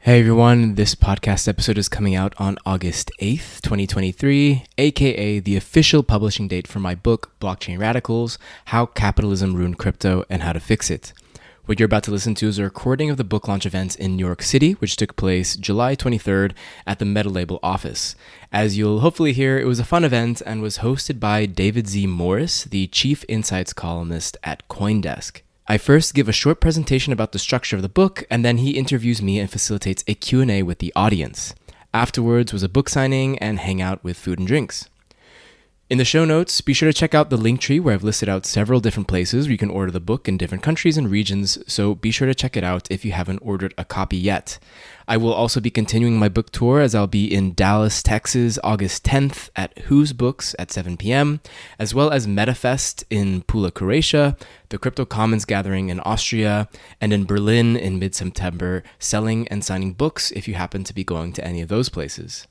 Hey everyone, this podcast episode is coming out on August 8th, 2023, aka the official publishing date for my book, Blockchain Radicals, How Capitalism Ruined Crypto and How to Fix It. What you're about to listen to is a recording of the book launch event in New York City, which took place July 23rd at the Metalabel office. As you'll hopefully hear, it was a fun event and was hosted by David Z. Morris, the Chief Insights Columnist at CoinDesk. I first give a short presentation about the structure of the book, and then he interviews me and facilitates a Q&A with the audience. Afterwards was a book signing and hangout with food and drinks. In the show notes, be sure to check out the link tree where I've listed out several different places where you can order the book in different countries and regions, so be sure to check it out if you haven't ordered a copy yet. I will also be continuing my book tour as I'll be in Dallas, Texas, August 10th at Who's Books at 7 p.m., as well as MetaFest in Pula, Croatia, the Crypto Commons Gathering in Austria, and in Berlin in mid-September, selling and signing books if you happen to be going to any of those places.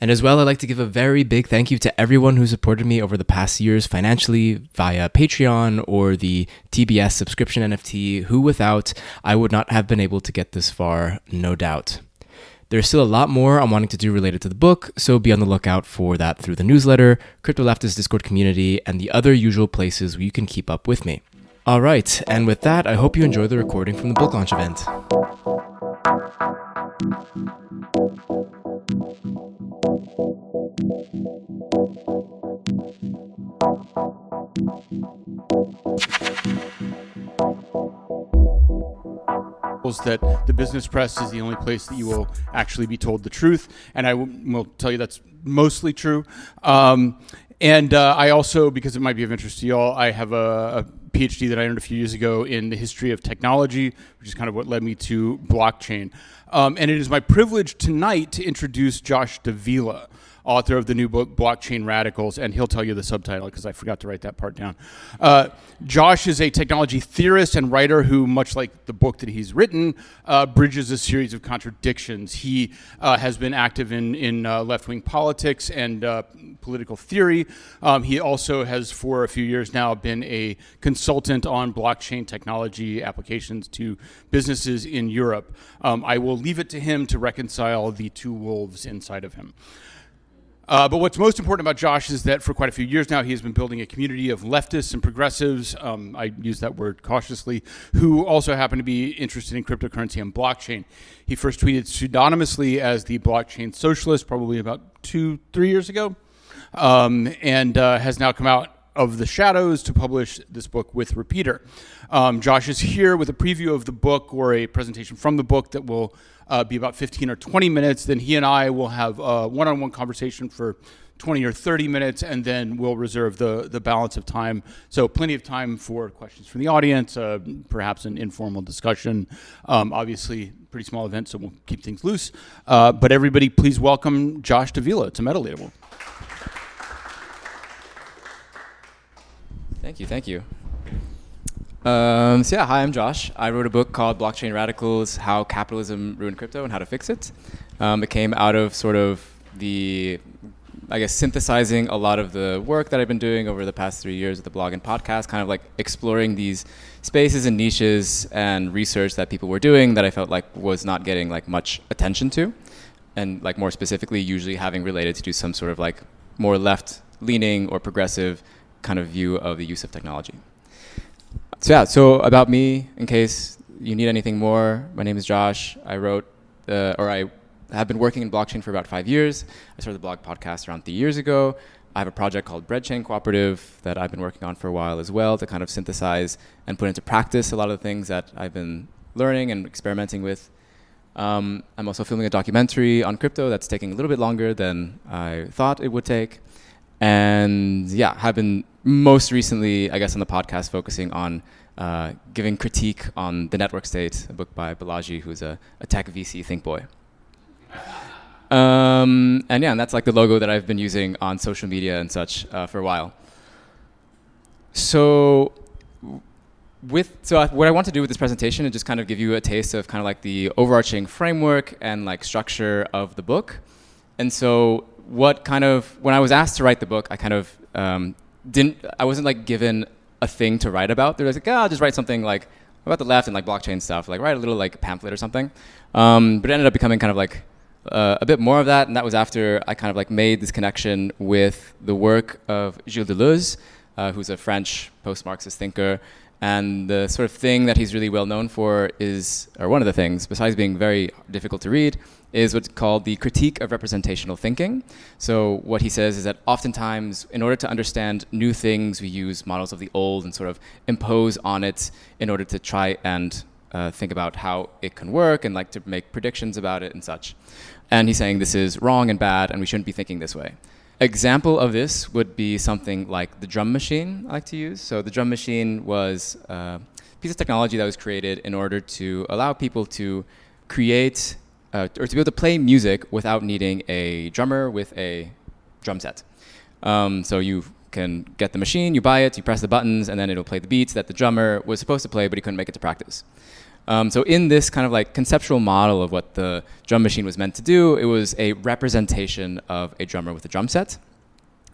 And as well, I'd like to give a very big thank you to everyone who supported me over the past years financially via Patreon or the TBS subscription NFT, who without, I would not have been able to get this far, no doubt. There's still a lot more I'm wanting to do related to the book, so be on the lookout for that through the newsletter, Crypto Leftist Discord community, and the other usual places where you can keep up with me. All right, and with that, I hope you enjoy the recording from the book launch event. That the business press is the only place that you will actually be told the truth, and I will tell you that's mostly true. I also, because it might be of interest to y'all, I have a PhD that I earned a few years ago in the history of technology, which is kind of what led me to blockchain. And it is my privilege tonight to introduce Josh Davila, author of the new book, Blockchain Radicals, and he'll tell you the subtitle because I forgot to write that part down. Josh is a technology theorist and writer who, much like the book that he's written, bridges a series of contradictions. He has been active in left-wing politics and political theory. He also has, for a few years now, been a consultant on blockchain technology applications to businesses in Europe. I will leave it to him to reconcile the two wolves inside of him. But what's most important about Josh is that for quite a few years now, he has been building a community of leftists and progressives, I use that word cautiously, who also happen to be interested in cryptocurrency and blockchain. He first tweeted pseudonymously as the blockchain socialist probably about 2-3 years ago, and has now come out of the shadows to publish this book with Repeater. Josh is here with a preview of the book or a presentation from the book that will be about 15 or 20 minutes. Then he and I will have a one-on-one conversation for 20 or 30 minutes, and then we'll reserve the balance of time. So plenty of time for questions from the audience, perhaps an informal discussion. Obviously, pretty small event, so we'll keep things loose. But everybody, please welcome Josh Davila to Metalabel. Thank you. Hi, I'm Josh. I wrote a book called Blockchain Radicals, How Capitalism Ruined Crypto and How to Fix It. It came out of sort of the, synthesizing a lot of the work that I've been doing over the past 3 years with the blog and podcast, kind of like exploring these spaces and niches and research that people were doing that I felt like was not getting like much attention to. And like more specifically, usually having related to some sort of like more left-leaning or progressive kind of view of the use of technology. So about me, in case you need anything more, my name is Josh. I have been working in blockchain for about 5 years. I started the blog podcast around 3 years ago. I have a project called Breadchain Cooperative that I've been working on for a while as well to kind of synthesize and put into practice a lot of the things that I've been learning and experimenting with. I'm also filming a documentary on crypto that's taking a little bit longer than I thought it would take. And have been most recently, I guess, on the podcast focusing on giving critique on The Network State, a book by Balaji, who's a tech VC think boy. And that's like the logo that I've been using on social media and such for a while. So what I want to do with this presentation is just kind of give you a taste of kind of like the overarching framework and like structure of the book. And so when I was asked to write the book, I kind of I wasn't like given a thing to write about. They're like, I'll just write something like about the left and like blockchain stuff, like write a little like pamphlet or something. But it ended up becoming kind of like a bit more of that, and that was after I kind of like made this connection with the work of Gilles Deleuze, who's a French post-Marxist thinker. And the sort of thing that he's really well known for is, or one of the things, besides being very difficult to read, is what's called the critique of representational thinking. So what he says is that oftentimes, in order to understand new things, we use models of the old and sort of impose on it in order to try and think about how it can work and like to make predictions about it and such. And he's saying this is wrong and bad, and we shouldn't be thinking this way. Example of this would be something like the drum machine I like to use. So the drum machine was a piece of technology that was created in order to allow people to create or to be able to play music without needing a drummer with a drum set. So you can get the machine, you buy it, you press the buttons, and then it'll play the beats that the drummer was supposed to play, but he couldn't make it to practice. So in this kind of like conceptual model of what the drum machine was meant to do, it was a representation of a drummer with a drum set.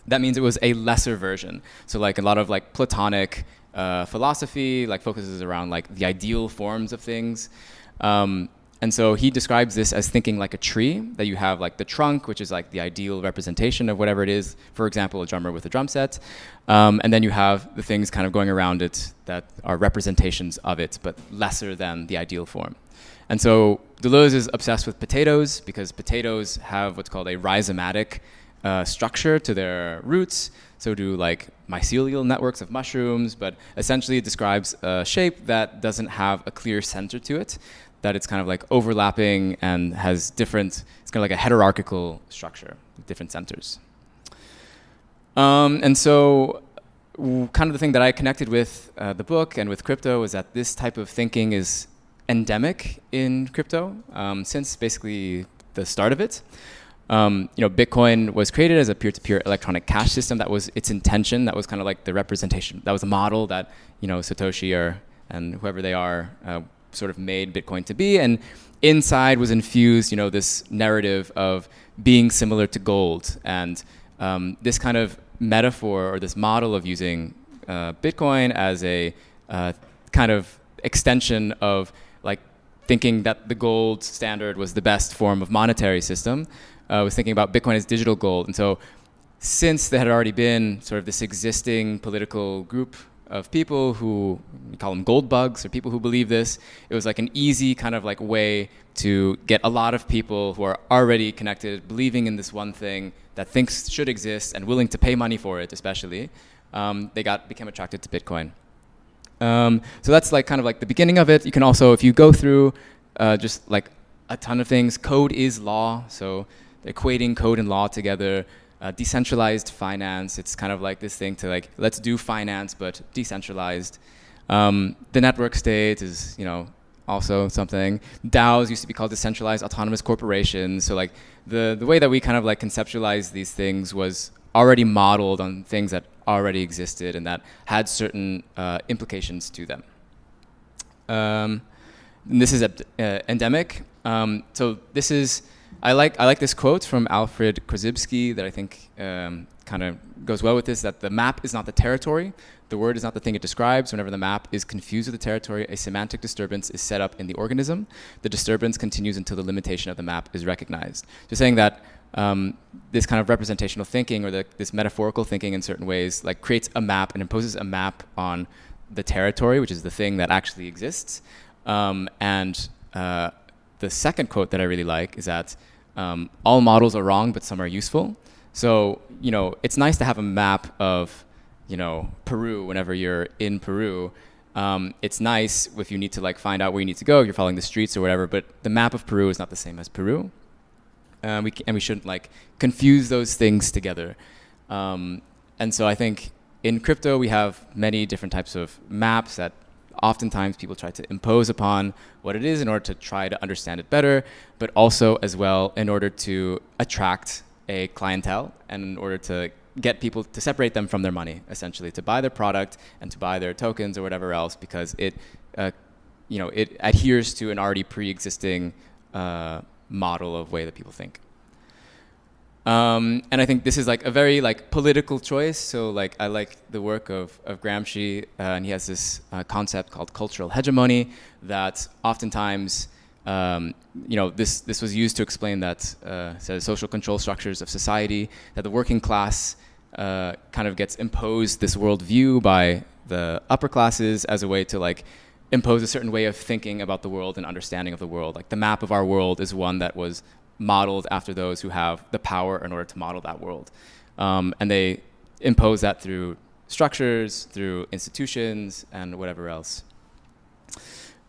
That means it was a lesser version. So like a lot of like Platonic philosophy like focuses around like the ideal forms of things. And so he describes this as thinking like a tree, that you have like the trunk, which is like the ideal representation of whatever it is, for example, a drummer with a drum set. And then you have the things kind of going around it that are representations of it, but lesser than the ideal form. And so Deleuze is obsessed with potatoes because potatoes have what's called a rhizomatic structure to their roots. So do like mycelial networks of mushrooms, but essentially it describes a shape that doesn't have a clear center to it, that it's kind of like overlapping and has different, it's kind of like a hierarchical structure with different centers. And so kind of the thing that I connected with the book and with crypto is that this type of thinking is endemic in crypto since basically the start of it. Bitcoin was created as a peer-to-peer electronic cash system. That was its intention. That was kind of like the representation. That was the model that, Satoshi and whoever they are sort of made Bitcoin to be. And inside was infused, this narrative of being similar to gold. And this kind of metaphor or this model of using Bitcoin as a kind of extension of like thinking that the gold standard was the best form of monetary system, was thinking about Bitcoin as digital gold. And so since there had already been sort of this existing political group of people who, we call them gold bugs, or people who believe this, it was like an easy kind of like way to get a lot of people who are already connected, believing in this one thing that thinks should exist and willing to pay money for it, especially, they became attracted to Bitcoin. So that's like kind of like the beginning of it. You can also, if you go through just like a ton of things, code is law, so equating code and law together. Decentralized finance, it's kind of like this thing to like, let's do finance, but decentralized. The network state is, also something. DAOs used to be called decentralized autonomous corporations. So like the way that we kind of like conceptualize these things was already modeled on things that already existed and that had certain implications to them. And this is endemic. So this is, I like this quote from Alfred Korzybski that I think kind of goes well with this, that the map is not the territory. The word is not the thing it describes. Whenever the map is confused with the territory, a semantic disturbance is set up in the organism. The disturbance continues until the limitation of the map is recognized. Just saying that this kind of representational thinking or this metaphorical thinking in certain ways like creates a map and imposes a map on the territory, which is the thing that actually exists. The second quote that I really like is that all models are wrong, but some are useful. So, it's nice to have a map of, Peru whenever you're in Peru. It's nice if you need to like find out where you need to go, if you're following the streets or whatever, but the map of Peru is not the same as Peru. We shouldn't like confuse those things together. And so I think in crypto, we have many different types of maps that oftentimes people try to impose upon what it is in order to try to understand it better, but also as well in order to attract a clientele and in order to get people to separate them from their money, essentially, to buy their product and to buy their tokens or whatever else, because it adheres to an already pre-existing model of way that people think. And I think this is like a very like political choice. So like I like the work of Gramsci, and he has this concept called cultural hegemony that oftentimes, this was used to explain that social control structures of society, that the working class kind of gets imposed this worldview by the upper classes as a way to like impose a certain way of thinking about the world and understanding of the world. Like the map of our world is one that was modeled after those who have the power in order to model that world. And they impose that through structures, through institutions, and whatever else.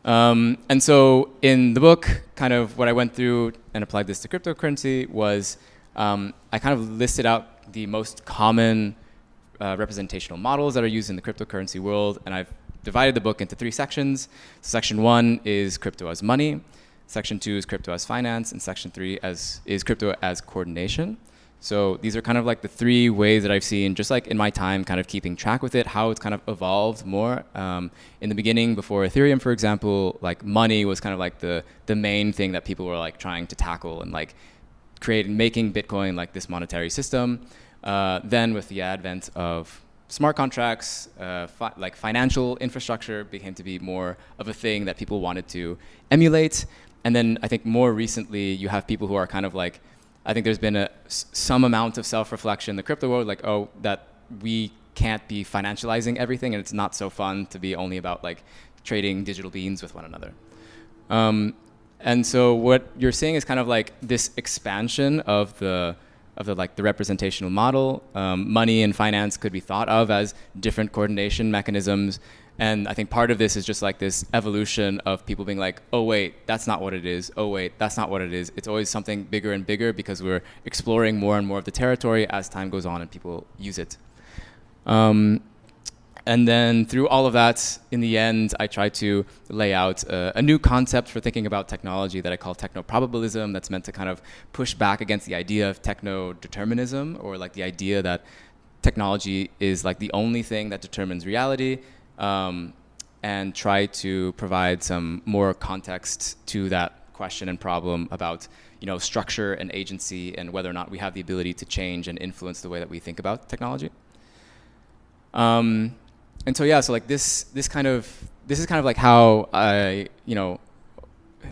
And so in the book, kind of what I went through and applied this to cryptocurrency was I kind of listed out the most common representational models that are used in the cryptocurrency world, and I've divided the book into 3 sections. Section 1 is crypto as money. Section 2 is crypto as finance, and Section 3 is crypto as coordination. So these are kind of like the 3 ways that I've seen, just like in my time kind of keeping track with it, how it's kind of evolved more. In the beginning, before Ethereum, for example, like money was kind of like the main thing that people were like trying to tackle and like making Bitcoin like this monetary system. Then with the advent of smart contracts, like financial infrastructure became to be more of a thing that people wanted to emulate. And then I think more recently, you have people who are kind of like, I think there's been some amount of self-reflection in the crypto world, like, oh, that we can't be financializing everything, and it's not so fun to be only about like trading digital beans with one another. And so what you're seeing is kind of like this expansion of the representational model. Money and finance could be thought of as different coordination mechanisms. And I think part of this is just like this evolution of people being like, oh, wait, that's not what it is. Oh, wait, that's not what it is. It's always something bigger and bigger because we're exploring more and more of the territory as time goes on and people use it. And then through all of that, in the end, I try to lay out a new concept for thinking about technology that I call techno-probabilism, that's meant to kind of push back against the idea of techno-determinism, or like the idea that technology is like the only thing that determines reality. And try to provide some more context to that question and problem about, structure and agency and whether or not we have the ability to change and influence the way that we think about technology. And so yeah, so like this is kind of like how I,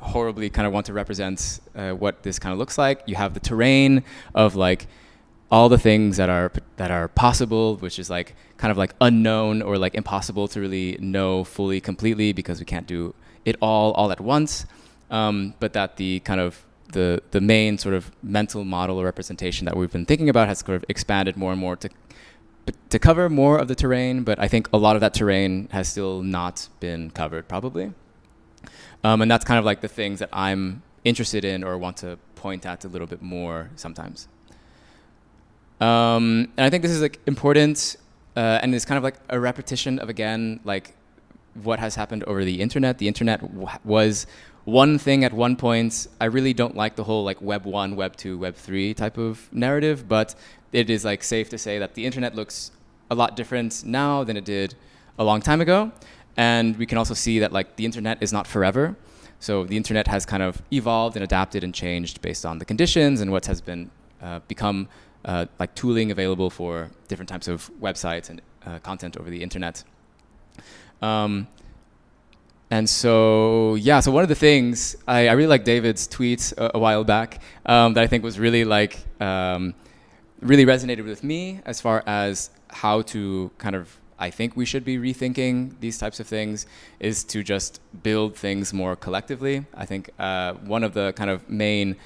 horribly kind of want to represent what this kind of looks like. You have the terrain of like all the things that are possible, which is like kind of like unknown or like impossible to really know fully completely because we can't do it all at once. But that the kind of the main sort of mental model or representation that we've been thinking about has sort of expanded more and more to cover more of the terrain. But I think a lot of that terrain has still not been covered probably. And that's kind of like the things that I'm interested in or want to point at a little bit more sometimes. And I think this is like important, and it's kind of like a repetition of, again, like what has happened over the internet. The internet was one thing at one point. I really don't like the whole like Web 1, Web 2, Web 3 type of narrative, but it is like safe to say that the internet looks a lot different now than it did a long time ago. And we can also see that like the internet is not forever. So the internet has kind of evolved and adapted and changed based on the conditions and what has been become like tooling available for different types of websites and content over the internet. And so, yeah, so one of the things, I really like David's tweet a while back that I think was really like, really resonated with me as far as how to kind of, I think we should be rethinking these types of things, is to just build things more collectively. I think one of the kind of main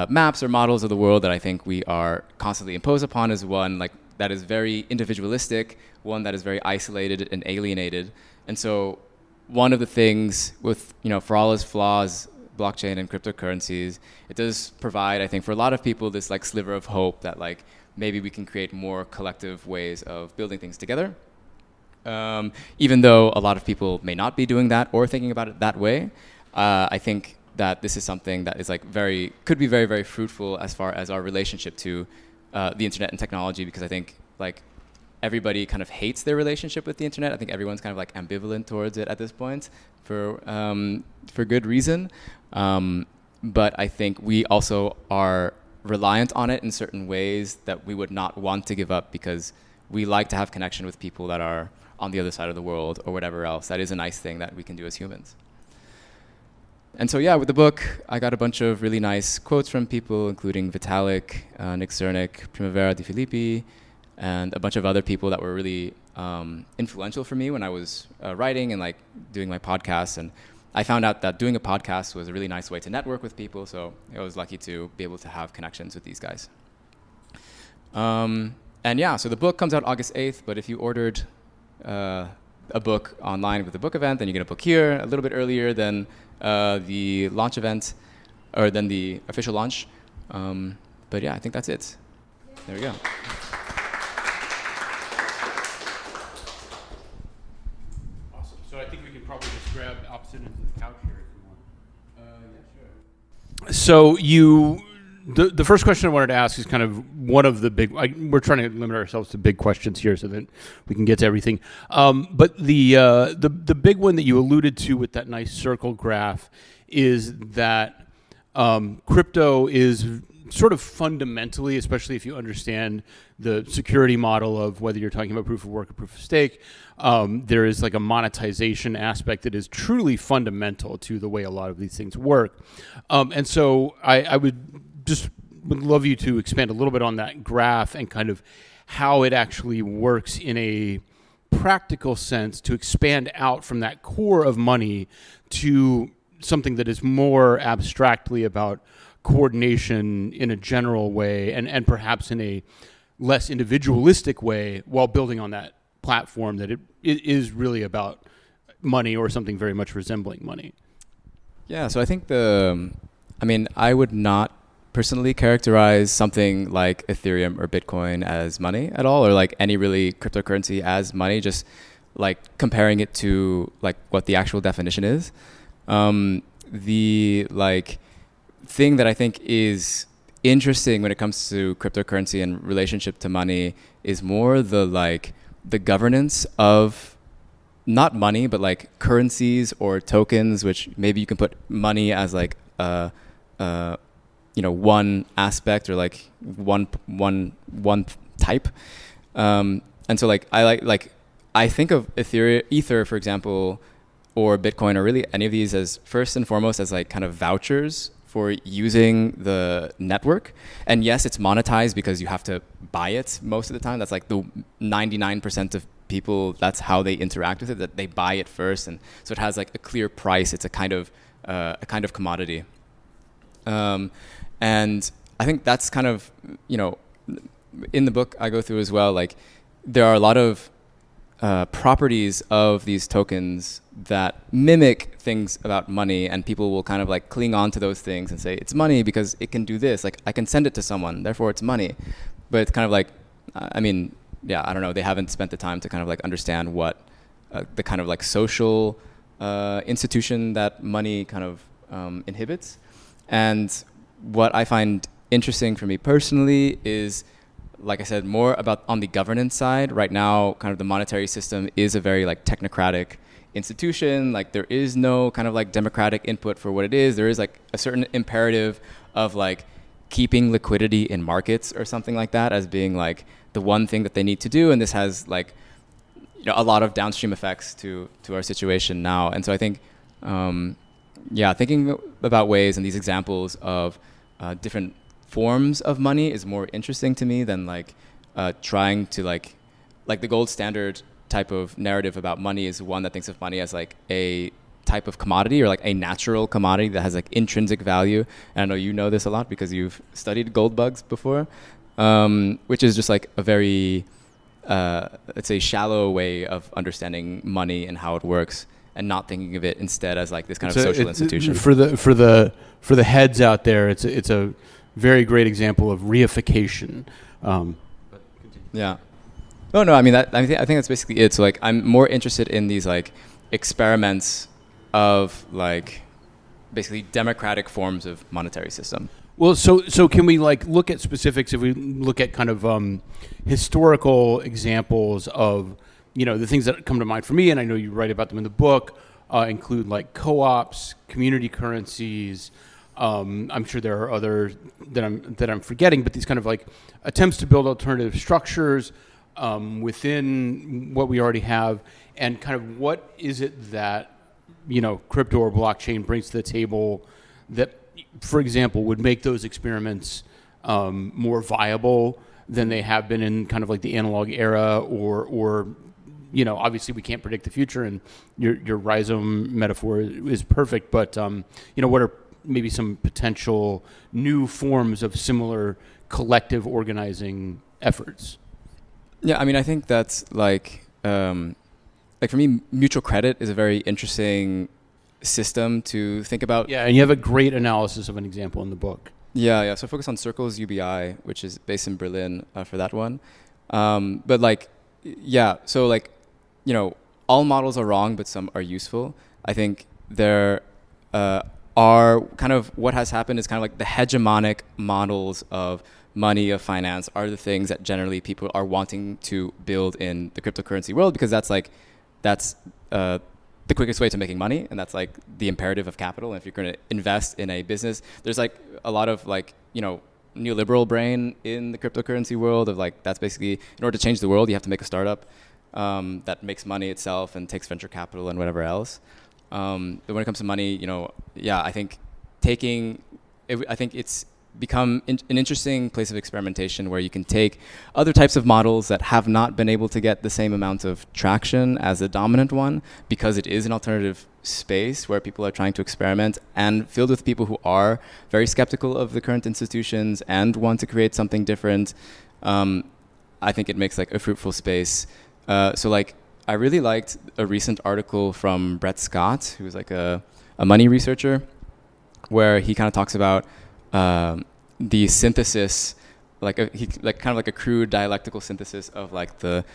maps or models of the world that I think we are constantly imposed upon is one like that is very individualistic, one that is very isolated and alienated. And so one of the things with, for all its flaws, blockchain and cryptocurrencies, it does provide, I think, for a lot of people, this like sliver of hope that like maybe we can create more collective ways of building things together. Even though a lot of people may not be doing that or thinking about it that way, I think that this is something that is like could be very, very fruitful as far as our relationship to the internet and technology, because I think like everybody kind of hates their relationship with the internet. I think everyone's kind of like ambivalent towards it at this point for good reason. But I think we also are reliant on it in certain ways that we would not want to give up because we like to have connection with people that are on the other side of the world or whatever else. That is a nice thing that we can do as humans. And so, yeah, with the book, I got a bunch of really nice quotes from people, including Vitalik, Nick Cernick, Primavera Di Filippi, and a bunch of other people that were really influential for me when I was writing and like doing my podcast. And I found out that doing a podcast was a really nice way to network with people. So I was lucky to be able to have connections with these guys. And yeah, so the book comes out August 8th, but if you ordered a book online with the book event, then you get a book here a little bit earlier than the launch event, or than the official launch. But yeah, I think that's it. There we go. Awesome. So I think we can probably just grab opposite ends of the couch here if you want. Yeah, sure. So the first question I wanted to ask is kind of one of the big. We're trying to limit ourselves to big questions here so that we can get to everything. But the big one that you alluded to with that nice circle graph is that crypto is sort of fundamentally, especially if you understand the security model of whether you're talking about proof of work or proof of stake, there is like a monetization aspect that is truly fundamental to the way a lot of these things work. And so I would love you to expand a little bit on that graph and kind of how it actually works in a practical sense to expand out from that core of money to something that is more abstractly about coordination in a general way and perhaps in a less individualistic way while building on that platform that it is really about money or something very much resembling money. Yeah, so I think I would not personally characterize something like Ethereum or Bitcoin as money at all, or like any really cryptocurrency as money, just like comparing it to like what the actual definition is. The like thing that I think is interesting when it comes to cryptocurrency and relationship to money is more the governance of not money, but like currencies or tokens, which maybe you can put money as like one aspect or like one type. And so like I think of Ether, for example, or Bitcoin, or really any of these as first and foremost as like kind of vouchers for using the network. And yes, it's monetized because you have to buy it most of the time. That's like the 99% of people, that's how they interact with it, that they buy it first. And so it has like a clear price. It's a kind of commodity. And I think that's kind of, in the book I go through as well, like there are a lot of properties of these tokens that mimic things about money, and people will kind of like cling on to those things and say it's money because it can do this, like I can send it to someone, therefore it's money. But it's kind of like, I don't know, they haven't spent the time to kind of like understand what the kind of like social institution that money kind of inhibits. And what I find interesting for me personally is, like I said, more about on the governance side. Right now, kind of the monetary system is a very like technocratic institution. Like there is no kind of like democratic input for what it is. There is like a certain imperative of like keeping liquidity in markets or something like that as being like the one thing that they need to do. And this has like, a lot of downstream effects to our situation now. And so I think, thinking about ways and these examples of different forms of money is more interesting to me than like trying to like the gold standard type of narrative about money is one that thinks of money as like a type of commodity or like a natural commodity that has like intrinsic value. And I know you know this a lot because you've studied gold bugs before, which is just like a very, let's say, shallow way of understanding money and how it works, and not thinking of it instead as like this kind of social institution. For the heads out there, it's a very great example of reification. Yeah. Oh no, I think that's basically it. So like, I'm more interested in these like experiments of like basically democratic forms of monetary system. Well, so can we like look at specifics? If we look at kind of historical examples of the things that come to mind for me, and I know you write about them in the book, include like co-ops, community currencies, I'm sure there are other that I'm forgetting, but these kind of like attempts to build alternative structures within what we already have, and kind of what is it that crypto or blockchain brings to the table that, for example, would make those experiments more viable than they have been in kind of like the analog era, or obviously we can't predict the future, and your rhizome metaphor is perfect, but what are maybe some potential new forms of similar collective organizing efforts? Yeah, I mean, I think that's like for me, mutual credit is a very interesting system to think about. Yeah, and you have a great analysis of an example in the book. Yeah. So focus on Circles UBI, which is based in Berlin for that one. But like, yeah, so like, all models are wrong, but some are useful. I think there are kind of what has happened is kind of like the hegemonic models of money, of finance, are the things that generally people are wanting to build in the cryptocurrency world, because that's the quickest way to making money, and that's like the imperative of capital. And if you're going to invest in a business, there's like a lot of like neoliberal brain in the cryptocurrency world of like, that's basically, in order to change the world, you have to make a startup that makes money itself and takes venture capital and whatever else. But when it comes to money, I think it's become an interesting place of experimentation where you can take other types of models that have not been able to get the same amount of traction as the dominant one, because it is an alternative space where people are trying to experiment, and filled with people who are very skeptical of the current institutions and want to create something different. I think it makes like a fruitful space. So like, I really liked a recent article from Brett Scott, who's like a money researcher, where he kind of talks about the synthesis, kind of like a crude dialectical synthesis of like the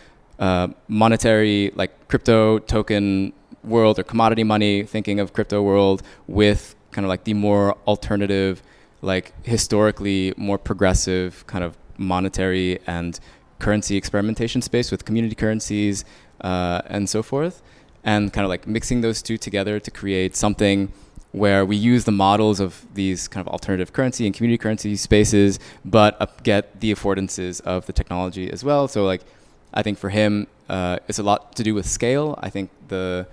monetary, like crypto token world or commodity money, thinking of crypto world, with kind of like the more alternative, like historically more progressive kind of monetary and currency experimentation space with community currencies and so forth, and kind of like mixing those two together to create something where we use the models of these kind of alternative currency and community currency spaces, but get the affordances of the technology as well. So like, I think for him, it's a lot to do with scale. I think one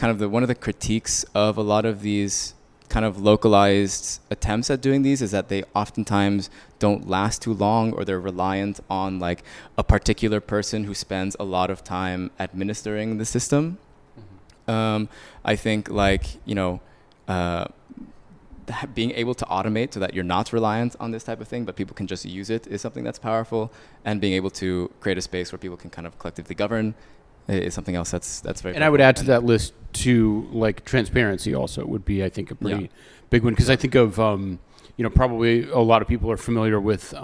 of the critiques of a lot of these kind of localized attempts at doing these is that they oftentimes don't last too long, or they're reliant on like a particular person who spends a lot of time administering the system. Mm-hmm. I think like, being able to automate so that you're not reliant on this type of thing, but people can just use it, is something that's powerful. And being able to create a space where people can kind of collectively govern is something else that's very. And I would add to that list too, like transparency also would be, I think, a pretty big one, because I think of probably a lot of people are familiar with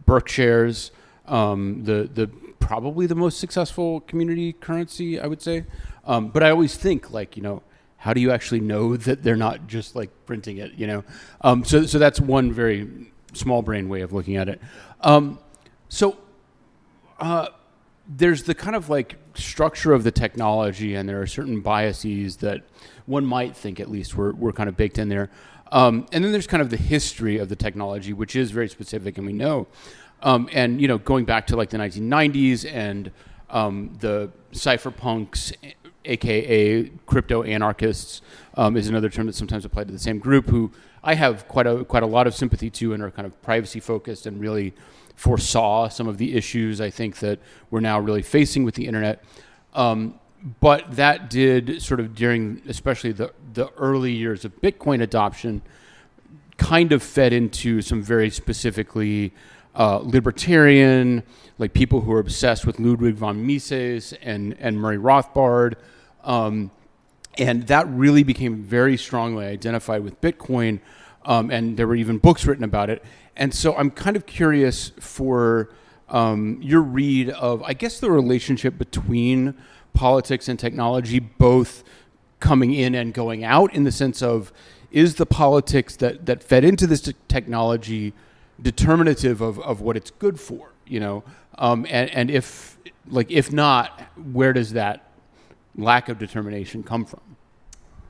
Berkshire's, the probably the most successful community currency, I would say. But I always think like, how do you actually know that they're not just like printing it, So that's one very small brain way of looking at it. There's the kind of like structure of the technology, and there are certain biases that one might think at least were kind of baked in there. And then there's kind of the history of the technology, which is very specific, and we know. And, going back to like the 1990s and the cypherpunks, AKA crypto anarchists, is another term that's sometimes applied to the same group, who I have quite a lot of sympathy to, and are kind of privacy focused and really foresaw some of the issues I think that we're now really facing with the internet. But that did sort of during especially the early years of Bitcoin adoption kind of fed into some very specifically libertarian, like people who are obsessed with Ludwig von Mises and Murray Rothbard. And that really became very strongly identified with Bitcoin. And there were even books written about it. And so I'm kind of curious for your read of, I guess, the relationship between politics and technology, both coming in and going out, in the sense of, is the politics that fed into this technology determinative of what it's good for, and if not, where does that lack of determination come from?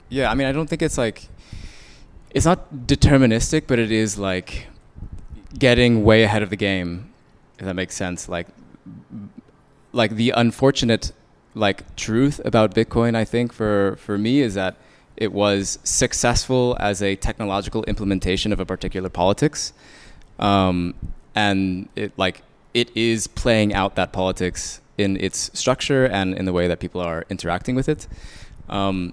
Yeah, I mean, I don't think it's like, it's not deterministic, but it is like getting way ahead of the game, if that makes sense. Like the unfortunate like truth about Bitcoin, I think for me, is that it was successful as a technological implementation of a particular politics, and it is playing out that politics in its structure and in the way that people are interacting with it. And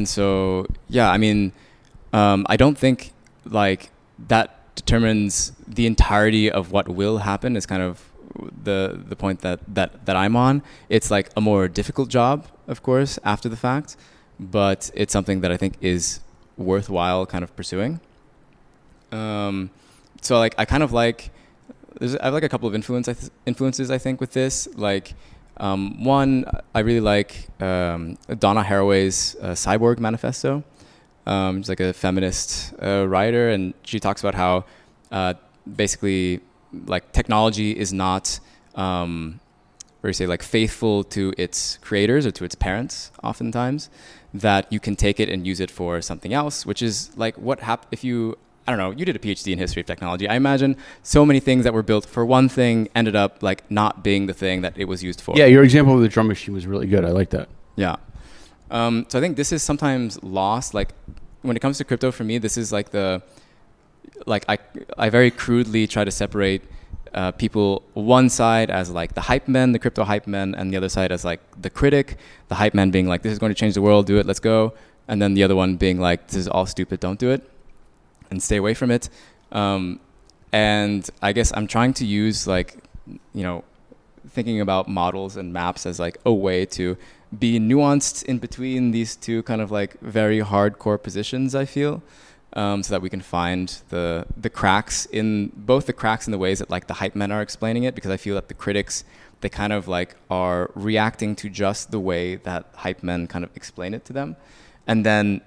so, yeah, I mean, I don't think like that determines the entirety of what will happen is kind of the point that I'm on. It's like a more difficult job, of course, after the fact, but it's something that I think is worthwhile kind of pursuing. So like I kind of like, I have like a couple of influences I think with this. Like one, I really like Donna Haraway's Cyborg Manifesto. She's like a feminist writer, and she talks about how basically like technology is not like faithful to its creators or to its parents oftentimes, that you can take it and use it for something else, which is like what happens if you, I don't know, you did a PhD in history of technology. I imagine so many things that were built for one thing ended up like not being the thing that it was used for. Yeah, your example of the drum machine was really good. I like that. Yeah. So I think this is sometimes lost. Like when it comes to crypto, for me, this is like I very crudely try to separate people, one side as like the hype men, the crypto hype men, and the other side as like the critic, the hype men being like, this is going to change the world, do it, let's go. And then the other one being like, this is all stupid, don't do it, and stay away from it. And I guess I'm trying to use like, you know, thinking about models and maps as like a way to be nuanced in between these two kind of like very hardcore positions, I feel. So that we can find the cracks in both the cracks in the ways that like the hype men are explaining it, because I feel that the critics, they kind of like are reacting to just the way that hype men kind of explain it to them. And then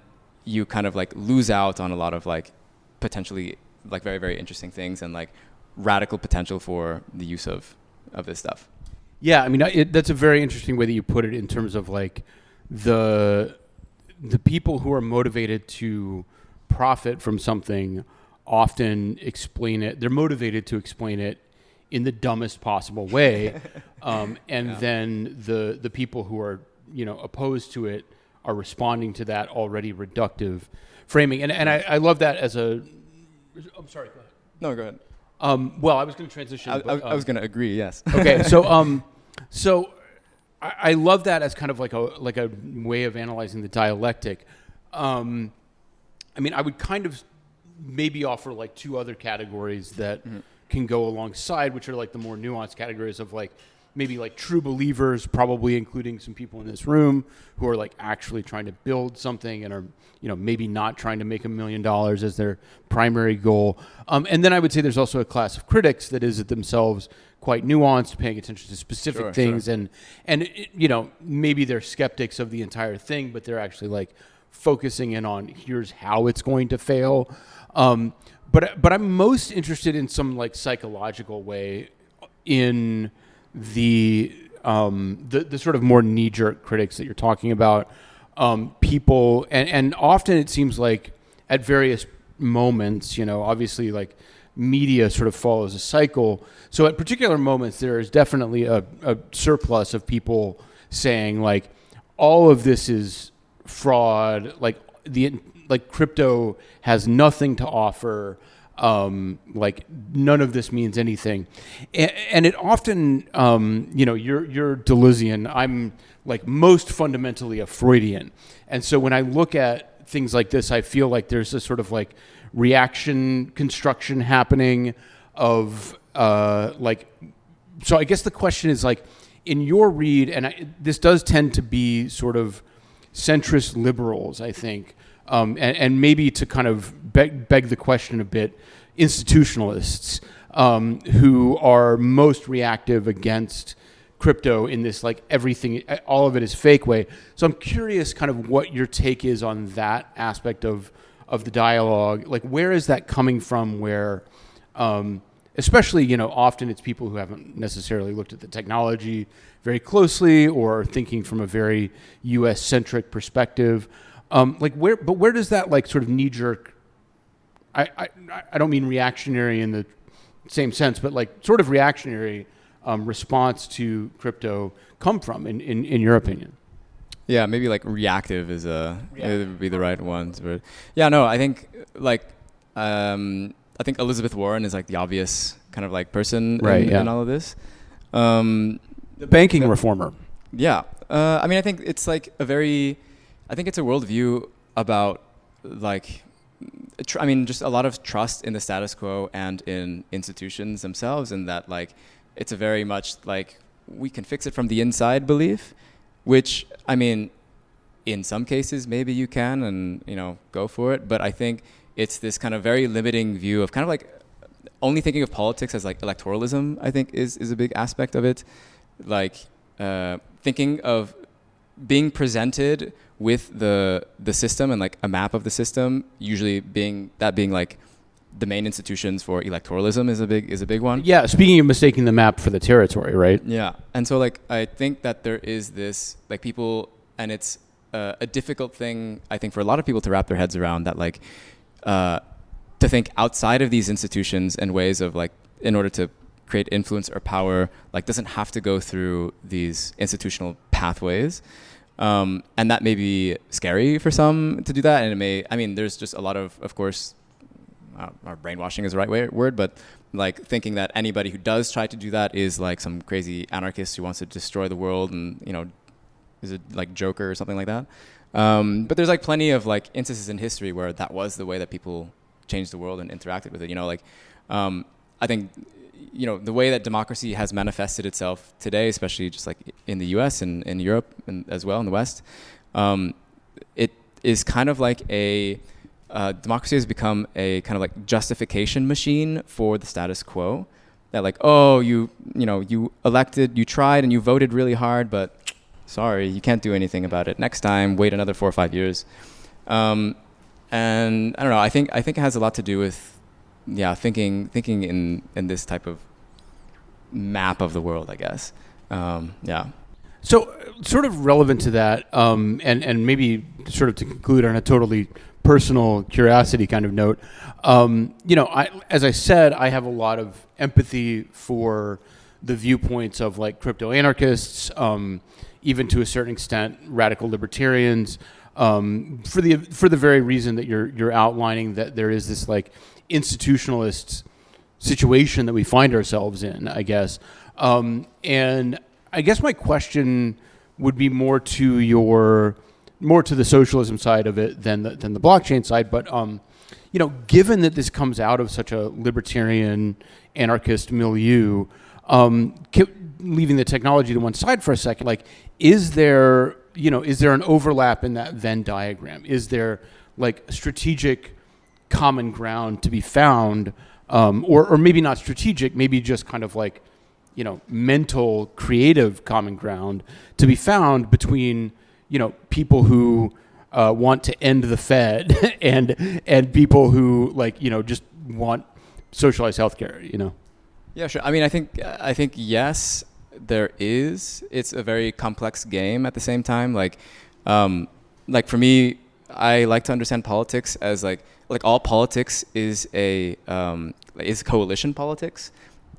you kind of like lose out on a lot of like potentially like very, very interesting things and like radical potential for the use of this stuff. Yeah, I mean, that's a very interesting way that you put it in terms of like the people who are motivated to profit from something often explain it. They're motivated to explain it in the dumbest possible way, then the people who are, you know, opposed to it are responding to that already reductive framing. And I love that as a. I'm sorry. Go ahead. No, go ahead. Well, I was going to transition. I was going to agree. Yes. Okay. So I love that as kind of like a way of analyzing the dialectic. I mean, I would kind of maybe offer like two other categories that can go alongside, which are like the more nuanced categories of like maybe like true believers, probably including some people in this room who are like actually trying to build something and are, you know, maybe not trying to make $1 million as their primary goal. And then I would say there's also a class of critics that is themselves quite nuanced, paying attention to specific things. Sure. And it, you know, maybe they're skeptics of the entire thing, but they're actually like focusing in on here's how it's going to fail. But I'm most interested in some like psychological way in the sort of more knee-jerk critics that you're talking about. People and often it seems like at various moments, you know, obviously like media sort of follows a cycle. So at particular moments, there is definitely a surplus of people saying like all of this is fraud, like crypto has nothing to offer, like none of this means anything, and it often, you know, you're Deleuzian. I'm like most fundamentally a Freudian, and so when I look at things like this, I feel like there's a sort of like reaction construction happening of like. So I guess the question is like in your read, and this does tend to be sort of centrist liberals, I think, and maybe to kind of beg the question a bit, institutionalists who are most reactive against crypto in this like everything, all of it is fake way. So I'm curious kind of what your take is on that aspect of the dialogue. Like where is that coming from where, especially, you know, often it's people who haven't necessarily looked at the technology very closely or thinking from a very US-centric perspective. Like where does that like sort of knee-jerk I don't mean reactionary in the same sense, but like sort of reactionary response to crypto come from, in your opinion? Yeah, maybe like reactive is it would be the right one. But yeah, no, I think like I think Elizabeth Warren is like the obvious kind of like person in all of this. The banking reformer. Yeah, I mean, I think it's like I think it's a worldview about like, I mean, just a lot of trust in the status quo and in institutions themselves, and that like it's a very much like we can fix it from the inside belief, which I mean, in some cases maybe you can, and you know, go for it. But I think it's this kind of very limiting view of kind of like only thinking of politics as like electoralism. I think is a big aspect of it, like thinking of being presented with the system and like a map of the system, usually being like the main institutions for electoralism is a big one. Yeah, speaking of mistaking the map for the territory, right? Yeah, and so like I think that there is this like people, and it's a difficult thing I think for a lot of people to wrap their heads around, that like to think outside of these institutions and ways of like, in order to create influence or power, like doesn't have to go through these institutional pathways. And that may be scary for some to do that. And it may, I mean, there's just a lot of course, our brainwashing is the right word, but like thinking that anybody who does try to do that is like some crazy anarchist who wants to destroy the world and, you know, is it like Joker or something like that. But there's like plenty of like instances in history where that was the way that people changed the world and interacted with it. You know, like I think, you know, the way that democracy has manifested itself today, especially just like in the US and in Europe and as well in the West, it is kind of like democracy has become a kind of like justification machine for the status quo. That like, oh, you elected, you tried and you voted really hard, but sorry, you can't do anything about it. Next time, wait another 4 or 5 years. And I don't know, I think it has a lot to do with thinking in this type of map of the world, I guess. So sort of relevant to that, and maybe sort of to conclude on a totally personal curiosity kind of note, you know, as I said, I have a lot of empathy for the viewpoints of like crypto anarchists, even to a certain extent, radical libertarians, for the very reason that you're outlining, that there is this like institutionalist situation that we find ourselves in, I guess. And I guess my question would be more to the socialism side of it than the blockchain side. But you know, given that this comes out of such a libertarian anarchist milieu, leaving the technology to one side for a second, like, is there an overlap in that Venn diagram? Is there like strategic common ground to be found, or maybe not strategic, maybe just kind of like, you know, mental, creative common ground to be found between, you know, people who want to end the Fed and people who, like, you know, just want socialized healthcare, you know? Yeah, sure. I mean, I think yes, there is. It's a very complex game at the same time. Like for me, I like to understand politics as like all politics is is coalition politics.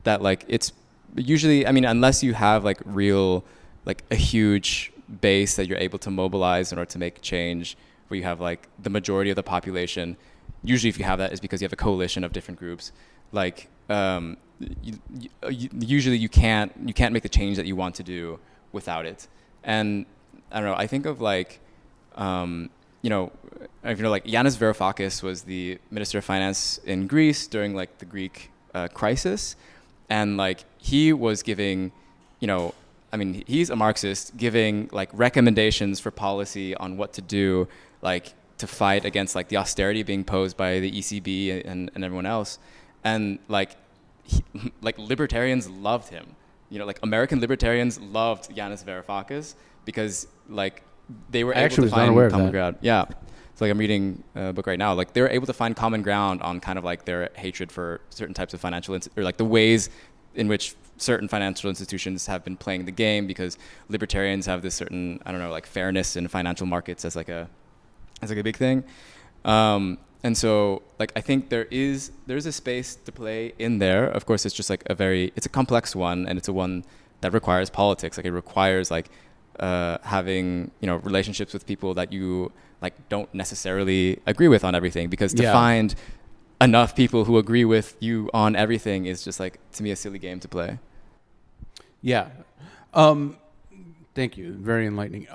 That like it's usually, I mean, unless you have like real, like a huge base that you're able to mobilize in order to make change, where you have like the majority of the population. Usually, if you have that, is because you have a coalition of different groups. Like usually you can't make the change that you want to do without it. And I don't know, I think of like you know, if you know, like Yanis Varoufakis was the Minister of Finance in Greece during like the Greek crisis, and like he was giving, you know, I mean, he's a Marxist, giving like recommendations for policy on what to do, like to fight against like the austerity being posed by the ECB and everyone else. And like libertarians loved him. You know, like American libertarians loved Yanis Varoufakis because like they were able to find common ground. Yeah. So like I'm reading a book right now. Like they were able to find common ground on kind of like their hatred for certain types of financial or like the ways in which certain financial institutions have been playing the game, because libertarians have this certain, I don't know, like fairness in financial markets as like a big thing. And so, like, I think there's a space to play in there. Of course, it's just like it's a complex one, and it's a one that requires politics. Like, it requires like having, you know, relationships with people that you like don't necessarily agree with on everything, because to find enough people who agree with you on everything is just like, to me, a silly game to play. Yeah. Thank you. Very enlightening.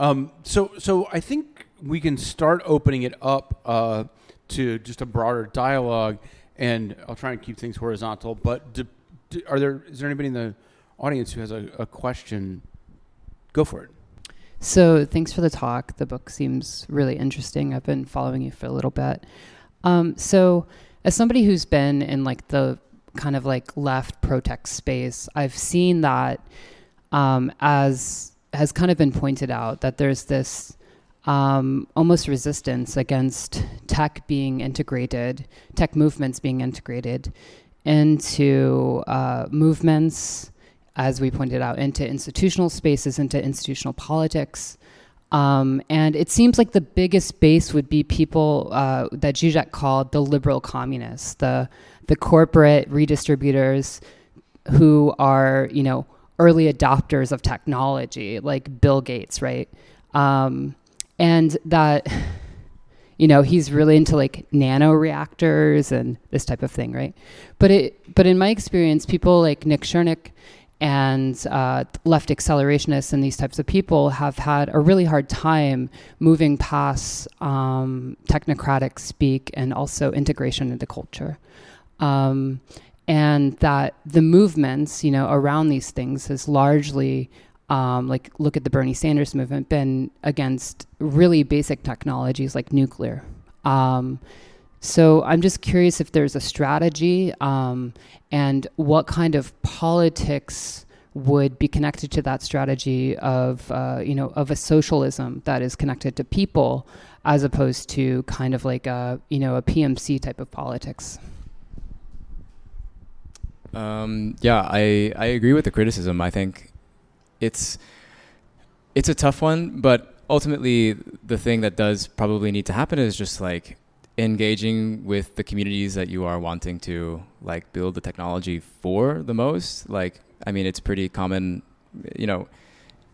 So I think we can start opening it up to just a broader dialogue, and I'll try and keep things horizontal. But is there anybody in the audience who has a question? Go for it. So thanks for the talk. The book seems really interesting. I've been following you for a little bit. So as somebody who's been in like the kind of like left pro-tech space, I've seen that as has kind of been pointed out, that there's this almost resistance against tech movements being integrated into movements, as we pointed out, into institutional spaces, into institutional politics. And it seems like the biggest base would be people that Zizek called the liberal communists, the corporate redistributors who are, you know, early adopters of technology, like Bill Gates, right? And that, you know, he's really into like nano reactors and this type of thing, right? But in my experience, people like Nick Chernick and left accelerationists and these types of people have had a really hard time moving past technocratic speak and also integration into culture. And that the movements, you know, around these things has largely, like look at the Bernie Sanders movement, been against really basic technologies like nuclear. So I'm just curious if there's a strategy and what kind of politics would be connected to that strategy of, you know, of a socialism that is connected to people, as opposed to kind of like a, you know, a PMC type of politics. Yeah, I agree with the criticism. I think it's a tough one, but ultimately the thing that does probably need to happen is just like engaging with the communities that you are wanting to like build the technology for the most. Like, I mean, it's pretty common, you know,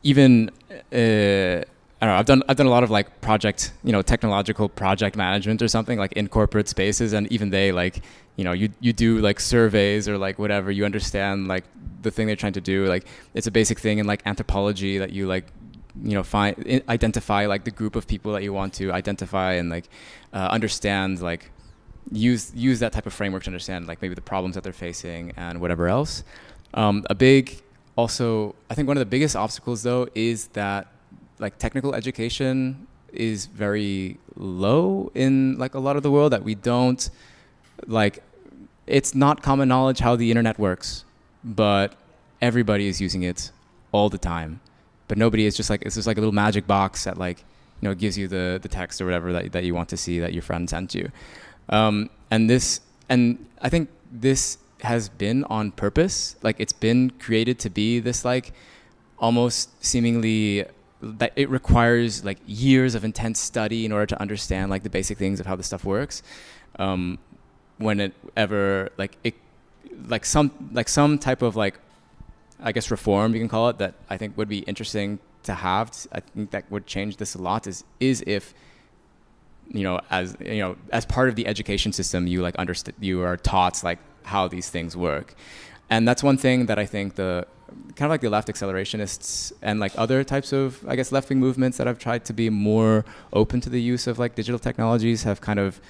even I don't know, I've done a lot of like project, you know, technological project management or something like in corporate spaces, and even they like, you know, you do like surveys or like whatever, you understand like the thing they're trying to do. Like, it's a basic thing in like anthropology that you like, you know, identify like the group of people that you want to identify and like understand, like use that type of framework to understand like maybe the problems that they're facing and whatever else. Also, I think one of the biggest obstacles though is that like technical education is very low in like a lot of the world, that we don't like, it's not common knowledge how the internet works, but everybody is using it all the time. But nobody is just like, it's just like a little magic box that like, you know, gives you the text or whatever that you want to see that your friend sent you. And I think this has been on purpose. Like, it's been created to be this like almost seemingly that it requires like years of intense study in order to understand like the basic things of how this stuff works. When it ever like some type of like, I guess reform you can call it, that I think would be interesting to have. I think that would change this a lot is if, you know, as part of the education system, you like you are taught like how these things work. And that's one thing that I think the kind of like the left accelerationists and like other types of, I guess, left-wing movements that have tried to be more open to the use of like digital technologies have kind of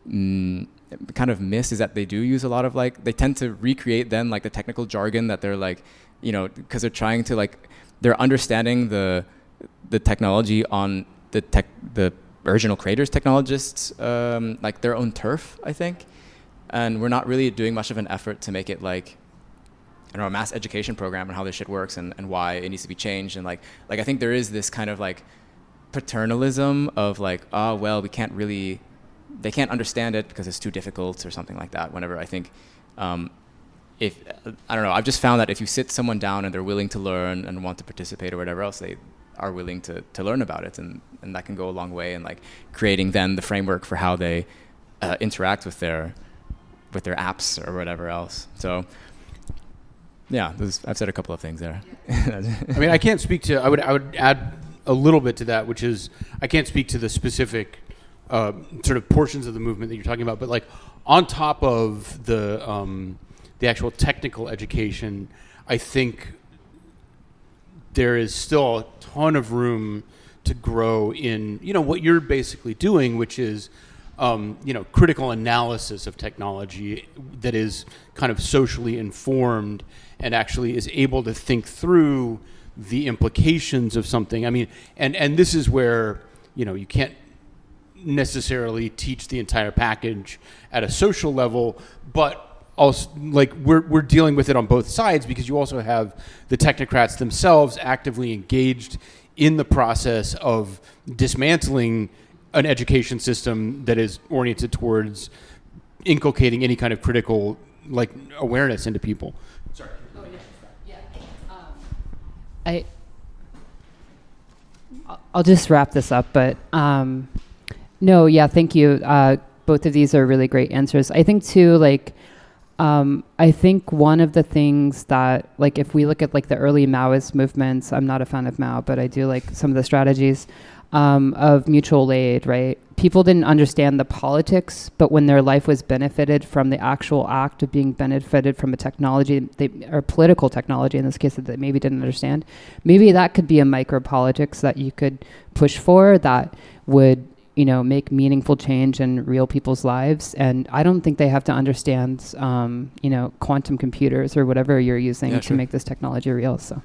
missed, is that they do use a lot of like, they tend to recreate then like the technical jargon that they're like, you know, because they're trying to like, they're understanding the technology on the original creators, technologists, like their own turf, I think. And we're not really doing much of an effort to make it like, I don't know, a mass education program and how this shit works and why it needs to be changed. And like I think there is this kind of like paternalism of like, oh, well, they can't understand it because it's too difficult or something like that. Whenever I think, if, I don't know, I've just found that if you sit someone down and they're willing to learn and want to participate or whatever else, they are willing to learn about it. And that can go a long way in like creating then the framework for how they interact with their apps or whatever else. So yeah, I've said a couple of things there. I mean, I can't speak to. I would add a little bit to that, which is I can't speak to the specific sort of portions of the movement that you're talking about, but like on top of the actual technical education, I think there is still a ton of room to grow in, what you're basically doing, which is, critical analysis of technology that is kind of socially informed and actually is able to think through the implications of something. I mean, and this is where, you can't necessarily teach the entire package at a social level, but also, like, we're dealing with it on both sides because you also have the technocrats themselves actively engaged in the process of dismantling an education system that is oriented towards inculcating any kind of critical, like, awareness into people. Sorry. Oh, yeah. I'll just wrap this up, but no, yeah, thank you. Both of these are really great answers. I think too, like, I think one of the things that, like, if we look at like the early Maoist movements, I'm not a fan of Mao, but I do like some of the strategies of mutual aid, right? People didn't understand the politics, but when their life was benefited from the actual act of being benefited from a technology, or political technology in this case, that they maybe didn't understand, maybe that could be a micro politics that you could push for that would, make meaningful change in real people's lives. And I don't think they have to understand, quantum computers or whatever you're using to make this technology real. So,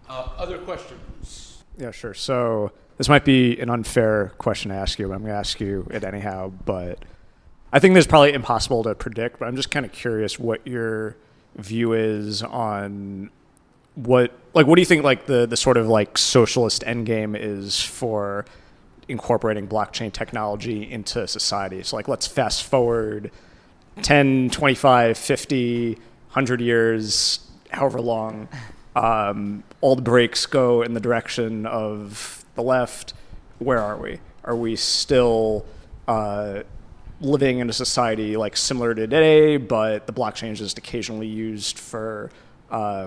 other questions? Yeah, sure. So this might be an unfair question to ask you, but I'm going to ask you it anyhow. But I think this is probably impossible to predict, but I'm just kind of curious what your view is on what do you think like the sort of like socialist endgame is for incorporating blockchain technology into society? So like, let's fast forward 10, 25, 50, 100 years, however long, all the breaks go in the direction of the left. Where are we? Are we still living in a society like similar to today, but the blockchain is just occasionally used for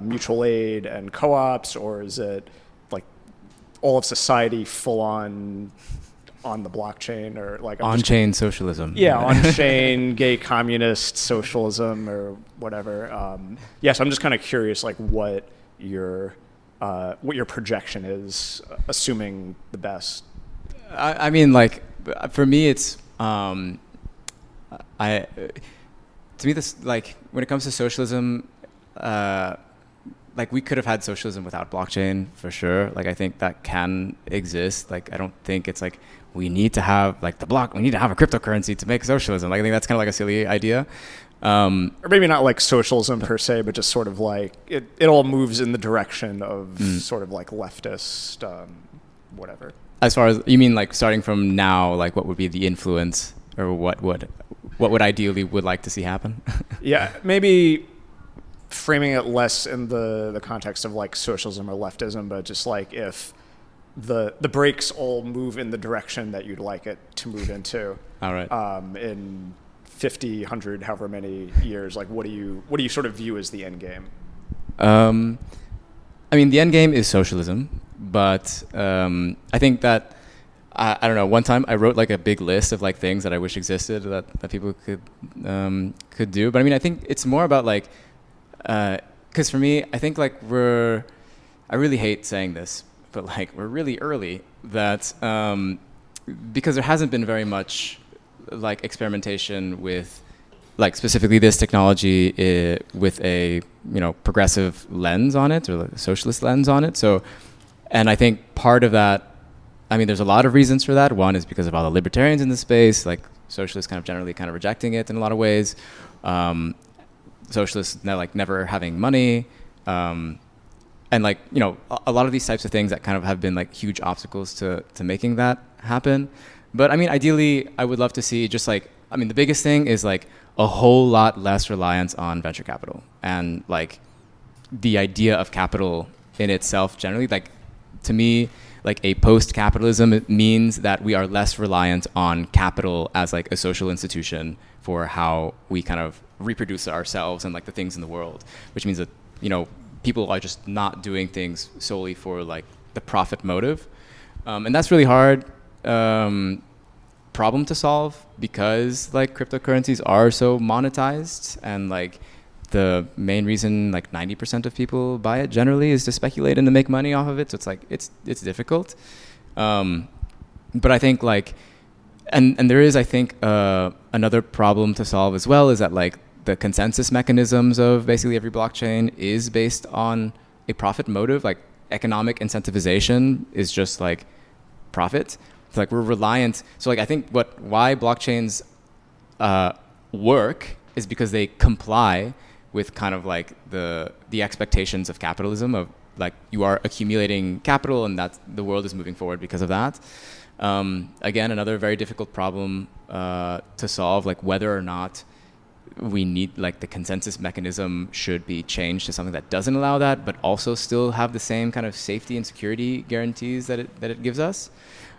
mutual aid and co-ops, or is it like all of society full on the blockchain, or like on-chain socialism? Yeah, on-chain gay communist socialism or whatever. So I'm just kind of curious, like what your projection is, assuming the best. I mean, like, for me, it's to me, this, like, when it comes to socialism, like, we could have had socialism without blockchain for sure. Like, I think that can exist. Like, I don't think it's like we need to have like we need to have a cryptocurrency to make socialism. Like, I think that's kind of like a silly idea. Or maybe not like socialism per se, but just sort of like it all moves in the direction of sort of like leftist, whatever. As far as, you mean like starting from now, like what would be the influence, or what would ideally would like to see happen? Yeah, maybe framing it less in the context of like socialism or leftism, but just like if the breaks all move in the direction that you'd like it to move into. All right. In 50, 100, however many years, like what do you sort of view as the end game? I mean, the end game is socialism, but I think that I don't know. One time I wrote like a big list of like things that I wish existed that people could do. But I mean, I think it's more about like, because for me, I think like I really hate saying this, but like we're really early that because there hasn't been very much like experimentation with like specifically this technology with a progressive lens on it, or like a socialist lens on it. So, and I think part of that, I mean, there's a lot of reasons for that. One is because of all the libertarians in the space, like socialists kind of generally kind of rejecting it in a lot of ways. Socialists like never having money, and like a lot of these types of things that kind of have been like huge obstacles to making that happen. But I mean, ideally, I would love to see just like, I mean, the biggest thing is like a whole lot less reliance on venture capital, and like the idea of capital in itself generally, like to me, like a post-capitalism, it means that we are less reliant on capital as like a social institution for how we kind of reproduce ourselves and like the things in the world, which means that, you know, people are just not doing things solely for like the profit motive. And that's really hard problem to solve because like cryptocurrencies are so monetized, and like the main reason like 90% of people buy it generally is to speculate and to make money off of it. So it's like, it's difficult. But I think like, and there is, I think, another problem to solve as well, is that like the consensus mechanisms of basically every blockchain is based on a profit motive. Like economic incentivization is just like profit. It's like we're reliant. So like I think why blockchains work is because they comply with kind of like the expectations of capitalism, of like you are accumulating capital and that the world is moving forward because of that. Again, another very difficult problem to solve, like whether or not we need, like the consensus mechanism should be changed to something that doesn't allow that, but also still have the same kind of safety and security guarantees that it gives us.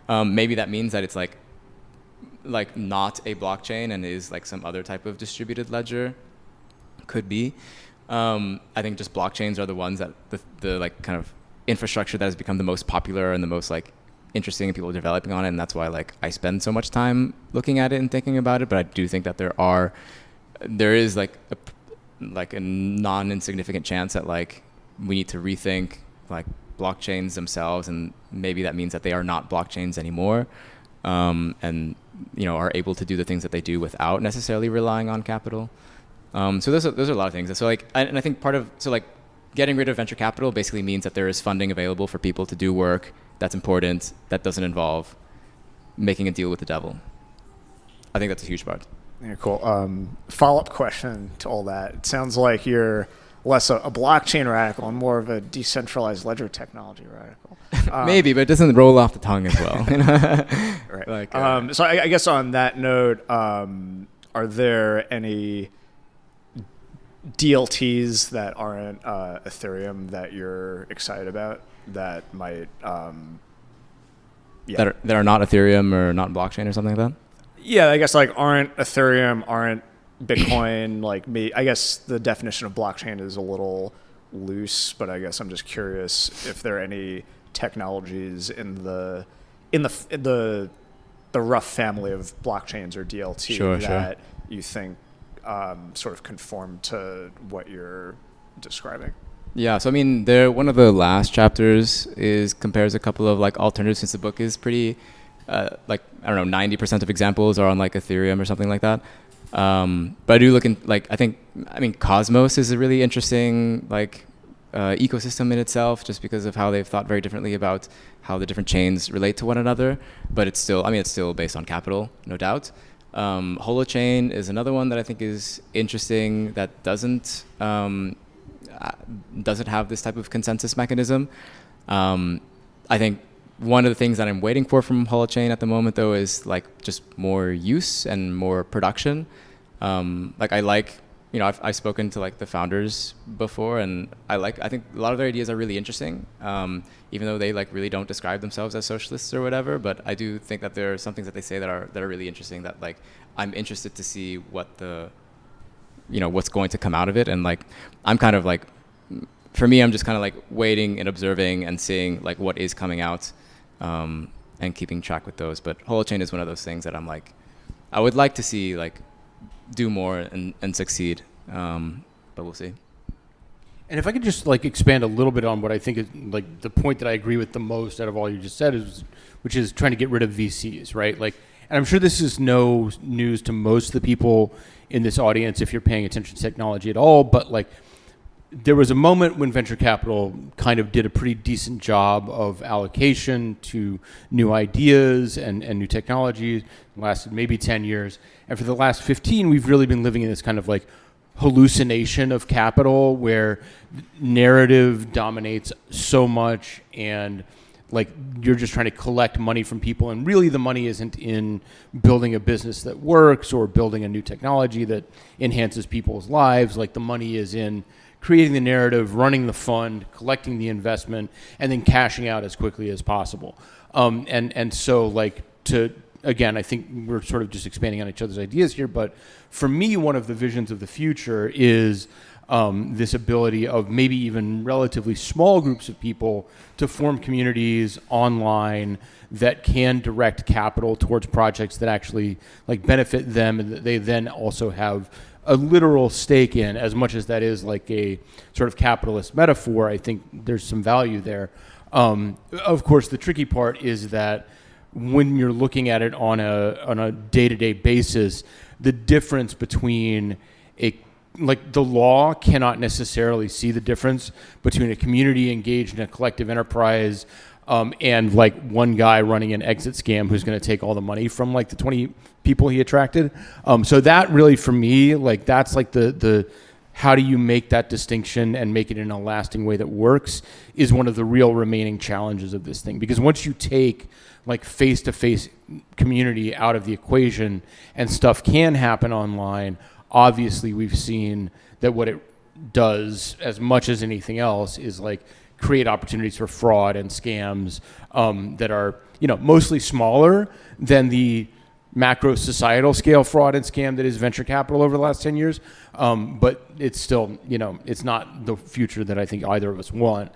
Maybe that means that it's like not a blockchain and is like some other type of distributed ledger. Could be. I think just blockchains are the ones that the like kind of infrastructure that has become the most popular and the most like interesting, and people are developing on it, and that's why like I spend so much time looking at it and thinking about it. But I do think that there is like a non-insignificant chance that like we need to rethink like blockchains themselves, and maybe that means that they are not blockchains anymore, and you know are able to do the things that they do without necessarily relying on capital. So those are a lot of things. So like, and I think getting rid of venture capital basically means that there is funding available for people to do work that's important, that doesn't involve making a deal with the devil. I think that's a huge part. Yeah, cool. Follow-up question to all that. It sounds like you're less a blockchain radical and more of a decentralized ledger technology radical. Maybe, but it doesn't roll off the tongue as well. Right. Like, so I guess on that note, are there any DLTs that aren't Ethereum that you're excited about that might that are not Ethereum or not blockchain or something like that? Yeah, I guess like aren't Ethereum, aren't Bitcoin. Like I guess the definition of blockchain is a little loose, but I guess I'm just curious if there are any technologies in the rough family of blockchains or DLT that you think sort of conform to what you're describing. Yeah, so I mean, one of the last chapters compares a couple of like alternatives, since the book is pretty, like I don't know, 90% of examples are on like Ethereum or something like that. But I do look in like I mean Cosmos is a really interesting like ecosystem in itself, just because of how they've thought very differently about how the different chains relate to one another. But it's still based on capital, no doubt. Holochain is another one that I think is interesting, that doesn't have this type of consensus mechanism. I think one of the things that I'm waiting for from Holochain at the moment, though, is like just more use and more production. I've spoken to like the founders before, and I think a lot of their ideas are really interesting, even though they like really don't describe themselves as socialists or whatever. But I do think that there are some things that they say that are really interesting, that like I'm interested to see what's going to come out of it. And like I'm kind of like, for me, I'm just kind of like waiting and observing and seeing like what is coming out, and keeping track with those. But Holochain is one of those things that I'm like, I would like to see like do more and succeed, but we'll see. And if I could just like expand a little bit on what I think is like the point that I agree with the most out of all you just said, which is trying to get rid of VCs, right? Like, and I'm sure this is no news to most of the people in this audience if you're paying attention to technology at all, but like there was a moment when venture capital kind of did a pretty decent job of allocation to new ideas and new technologies. It lasted maybe 10 years. And for the last 15, we've really been living in this kind of like hallucination of capital where narrative dominates so much, and like you're just trying to collect money from people, and really the money isn't in building a business that works or building a new technology that enhances people's lives. Like the money is in creating the narrative, running the fund, collecting the investment, and then cashing out as quickly as possible. And so like again, I think we're sort of just expanding on each other's ideas here, but for me, one of the visions of the future is this ability of maybe even relatively small groups of people to form communities online that can direct capital towards projects that actually like benefit them, and that they then also have a literal stake in. As much as that is like a sort of capitalist metaphor, I think there's some value there. Of course, the tricky part is that when you're looking at it on a day-to-day basis, the difference between the law cannot necessarily see the difference between a community engaged in a collective enterprise and like one guy running an exit scam who's going to take all the money from like the 20 people he attracted. So that really, for me, like that's like the how do you make that distinction and make it in a lasting way that works is one of the real remaining challenges of this thing. Because once you take like face-to-face community out of the equation and stuff can happen online, obviously we've seen that what it does as much as anything else is like create opportunities for fraud and scams that are, you know, mostly smaller than the macro societal scale fraud and scam that is venture capital over the last 10 years. But it's still, you know, it's not the future that I think either of us want.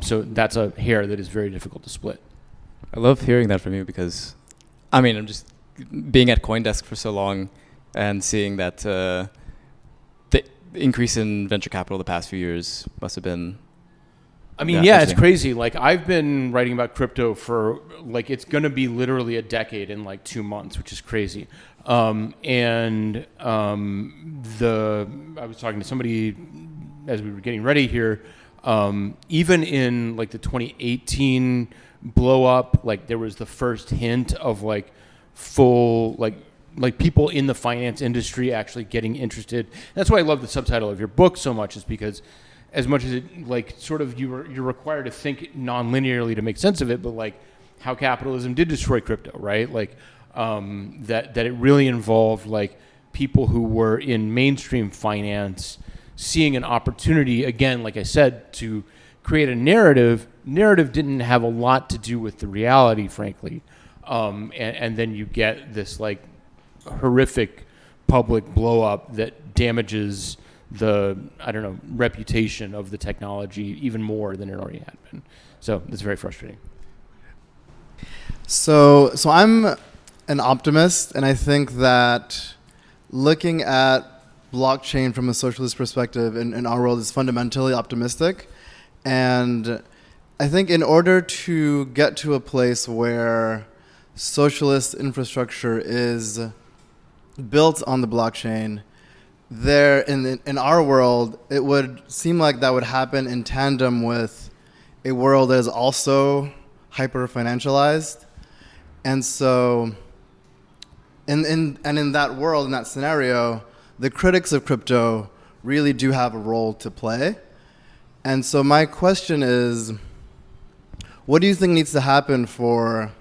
So that's a hair that is very difficult to split. I love hearing that from you because, I mean, I'm just being at CoinDesk for so long and seeing that the increase in venture capital the past few years must have been. I mean, yeah, it's crazy. Like I've been writing about crypto for like, it's going to be literally a decade in like 2 months, which is crazy. I was talking to somebody as we were getting ready here, even in like the 2018 blow up, like there was the first hint of like full, like people in the finance industry actually getting interested. That's why I love the subtitle of your book so much, is because as much as it like sort of you're required to think non-linearly to make sense of it, but like how capitalism did destroy crypto, right? Like that it really involved like people who were in mainstream finance seeing an opportunity, again, like I said, to create a narrative. Narrative didn't have a lot to do with the reality, frankly. And then you get this like horrific public blow up that damages the, I don't know, reputation of the technology even more than it already had been. So it's very frustrating. So I'm an optimist, and I think that looking at blockchain from a socialist perspective in our world is fundamentally optimistic. And I think in order to get to a place where socialist infrastructure is built on the blockchain, there in our world, it would seem like that would happen in tandem with a world that is also hyper financialized. And so in that world, in that scenario, the critics of crypto really do have a role to play. And so my question is, what do you think needs to happen for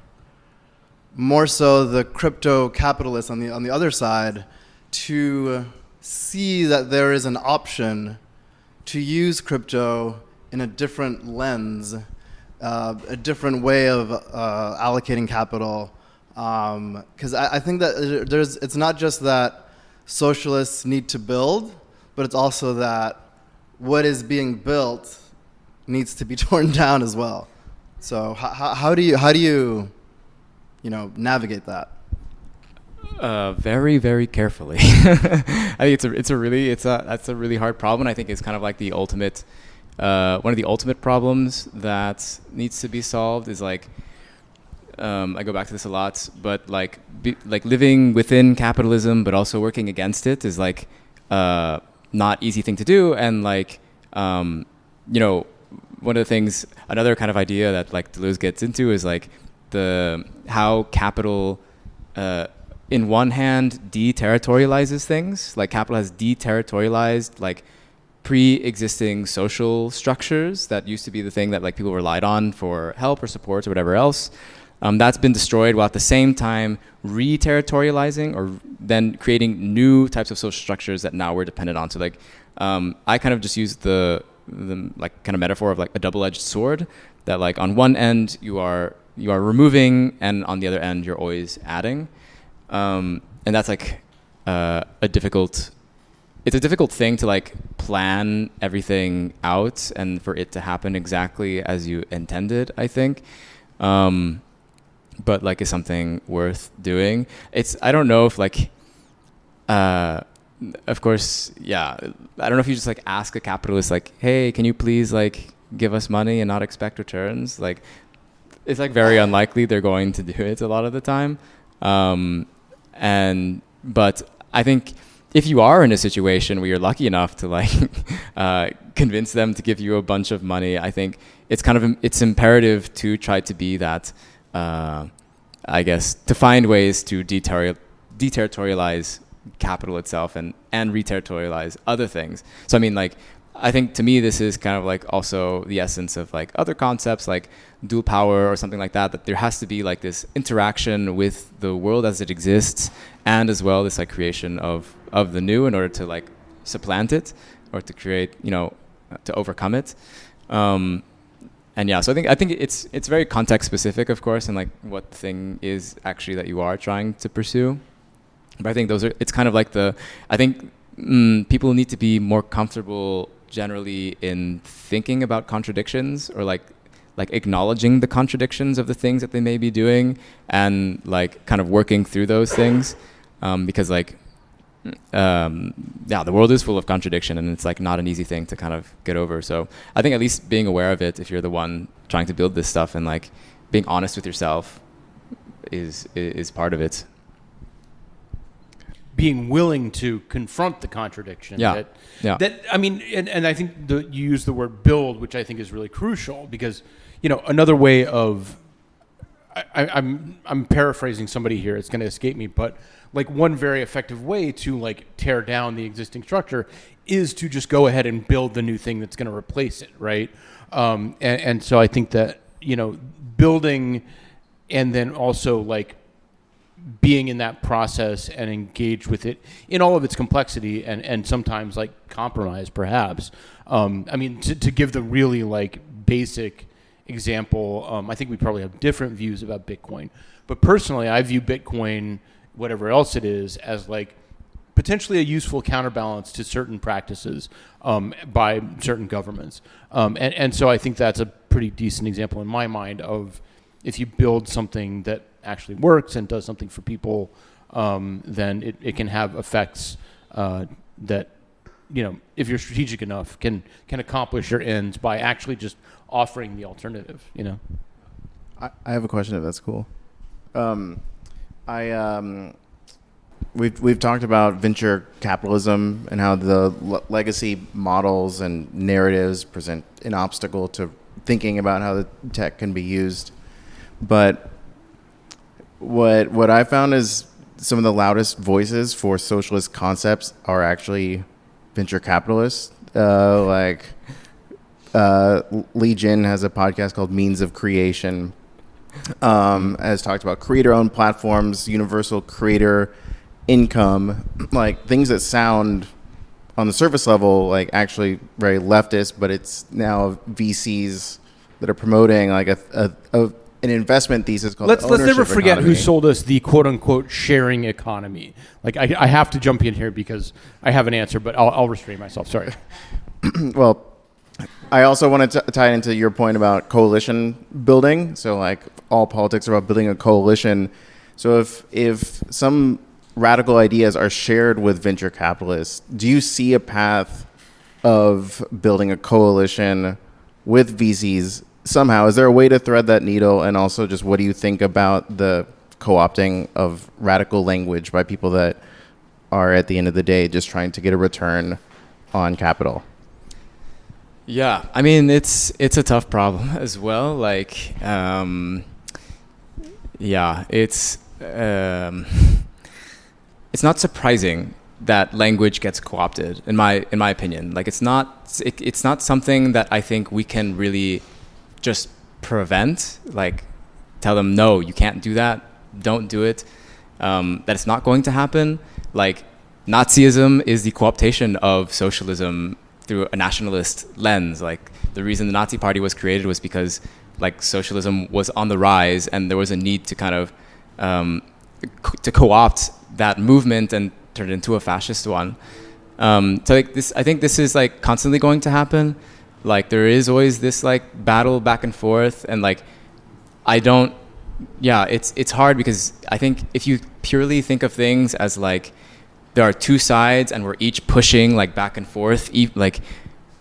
more so the crypto capitalists on the other side to see that there is an option to use crypto in a different lens, a different way of allocating capital? Because I think that it's not just that socialists need to build, but it's also that what is being built needs to be torn down as well. So how do you navigate that? Very, very carefully. I think that's a really hard problem. I think it's kind of like the ultimate, one of the ultimate problems that needs to be solved is like, I go back to this a lot, but like living within capitalism, but also working against it is like not easy thing to do. And like, one of the things, another kind of idea that like Deleuze gets into is like how capital, in one hand, deterritorializes things. Like capital has deterritorialized like pre-existing social structures that used to be the thing that like people relied on for help or support or whatever else. That's been destroyed while at the same time re-territorializing or then creating new types of social structures that now we're dependent on. So like, I kind of just use the like kind of metaphor of like a double-edged sword, that like on one end you are removing, and on the other end you're always adding, and that's like it's a difficult thing to like plan everything out and for it to happen exactly as you intended, I think. But like, is something worth doing. I don't know if like, of course, yeah, I don't know if you just like ask a capitalist like, hey, can you please like give us money and not expect returns? Like, it's like very unlikely they're going to do it a lot of the time. But I think if you are in a situation where you're lucky enough to like convince them to give you a bunch of money, I think it's imperative to try to be that, I guess, to find ways to deterritorialize capital itself and reterritorialize other things. So I mean, like, I think to me this is kind of like also the essence of like other concepts like dual power or something like that, that there has to be like this interaction with the world as it exists, and as well this like creation of the new in order to like supplant it or to create, to overcome it. And yeah, so I think it's very context specific, of course, and like what the thing is actually that you are trying to pursue. But I think it's kind of like I think people need to be more comfortable generally in thinking about contradictions, or like acknowledging the contradictions of the things that they may be doing, and like kind of working through those things, because like, the world is full of contradiction, and it's like not an easy thing to kind of get over. So I think at least being aware of it, if you're the one trying to build this stuff, and like being honest with yourself is part of it. Being willing to confront the contradiction. Yeah. That I mean, and I think you use the word build, which I think is really crucial, because another way of I'm paraphrasing somebody here, it's going to escape me, but like one very effective way to like tear down the existing structure is to just go ahead and build the new thing that's going to replace it, right? And so I think that building, and then also like being in that process and engage with it in all of its complexity, and sometimes like compromise perhaps. I mean, to give the really like basic example, I think we probably have different views about Bitcoin, but personally I view Bitcoin, whatever else it is, as like potentially a useful counterbalance to certain practices by certain governments. And so I think that's a pretty decent example in my mind of, if you build something that actually works and does something for people, then it can have effects that, if you're strategic enough, can accomplish your ends by actually just offering the alternative. I have a question, if that's cool. We've talked about venture capitalism and how the legacy models and narratives present an obstacle to thinking about how the tech can be used. But what I found is some of the loudest voices for socialist concepts are actually venture capitalists. Lee Jin has a podcast called Means of Creation, has talked about creator-owned platforms, universal creator income, like things that sound on the surface level like actually very leftist, but it's now VCs that are promoting like an investment thesis called let's never forget economy. who sold us the quote-unquote sharing economy. Like I have to jump in here because I have an answer, but I'll restrain myself. Sorry. Well, I also want to tie it into your point about coalition building. So like all politics are about building a coalition. So if some radical ideas are shared with venture capitalists, do you see a path of building a coalition with VCs somehow? Is there a way to thread that needle? And also just what do you think about the co-opting of radical language by people that are at the end of the day just trying to get a return on capital? Yeah, I mean, it's a tough problem as well. Like, it's not surprising that language gets co-opted, in my opinion. Like it's not something that I think we can really just prevent. Like tell them, no, you can't do that, don't do it. That it's not going to happen. Like Nazism is the co-optation of socialism through a nationalist lens. Like the reason the Nazi Party was created was because like socialism was on the rise, and there was a need to kind of to co-opt that movement and turn it into a fascist one. So like this, I think this is like constantly going to happen. Like there is always this like battle back and forth, and like it's hard because I think if you purely think of things as like there are two sides and we're each pushing like back and forth, like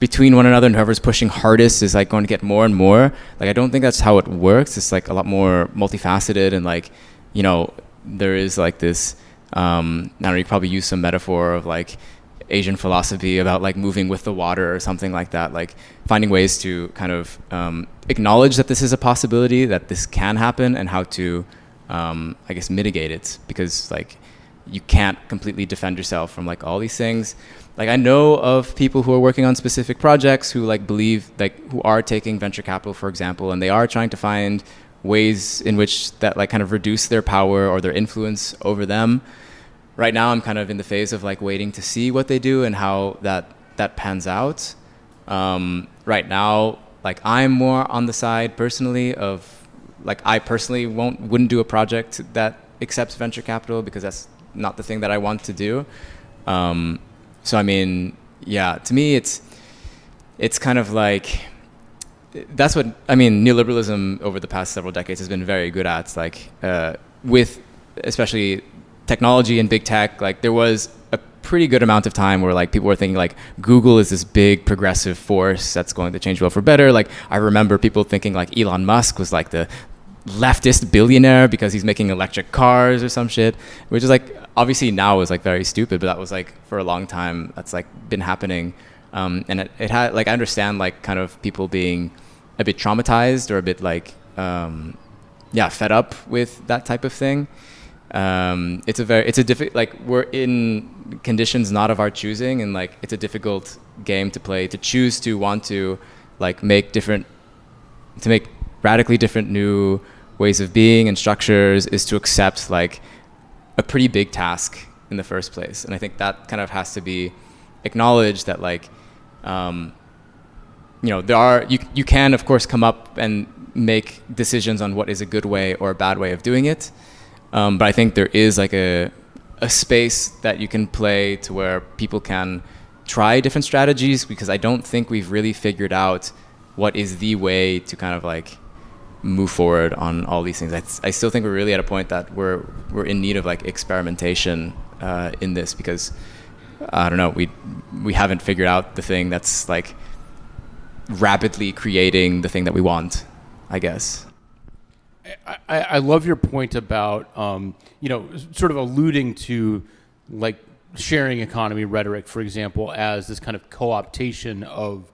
between one another, and whoever's pushing hardest is like going to get more and more. Like I don't think that's how it works. It's like a lot more multifaceted, and like, you know, there is like this, I don't know, you probably use some metaphor of like Asian philosophy about like moving with the water or something like that, like finding ways to kind of acknowledge that this is a possibility, that this can happen, and how to, I guess, mitigate it, because like you can't completely defend yourself from like all these things. Like I know of people who are working on specific projects who like believe, like who are taking venture capital, for example, and they are trying to find ways in which that like kind of reduce their power or their influence over them. Right now I'm kind of in the phase of like waiting to see what they do and how that pans out. Right now, like I'm more on the side personally of like I personally wouldn't do a project that accepts venture capital, because that's not the thing that I want to do. So I mean, yeah, to me it's kind of like, that's what, I mean, neoliberalism over the past several decades has been very good at. Like with especially technology and big tech, like there was a pretty good amount of time where like people were thinking like Google is this big progressive force that's going to change the world for better. Like I remember people thinking like Elon Musk was like the leftist billionaire because he's making electric cars or some shit, which is like obviously now is like very stupid, but that was like for a long time that's like been happening. And it had like, I understand like kind of people being a bit traumatized or a bit like fed up with that type of thing. It's a difficult, like we're in conditions not of our choosing, and like it's a difficult game to play, to choose to want to like make radically different new ways of being and structures, is to accept like a pretty big task in the first place. And I think that kind of has to be acknowledged, that like you can of course come up and make decisions on what is a good way or a bad way of doing it. But I think there is like a space that you can play to where people can try different strategies, because I don't think we've really figured out what is the way to kind of like move forward on all these things. I still think we're really at a point that we're in need of like experimentation in this, because I don't know, we haven't figured out the thing that's like rapidly creating the thing that we want, I guess. I love your point about, sort of alluding to like sharing economy rhetoric, for example, as this kind of co-optation of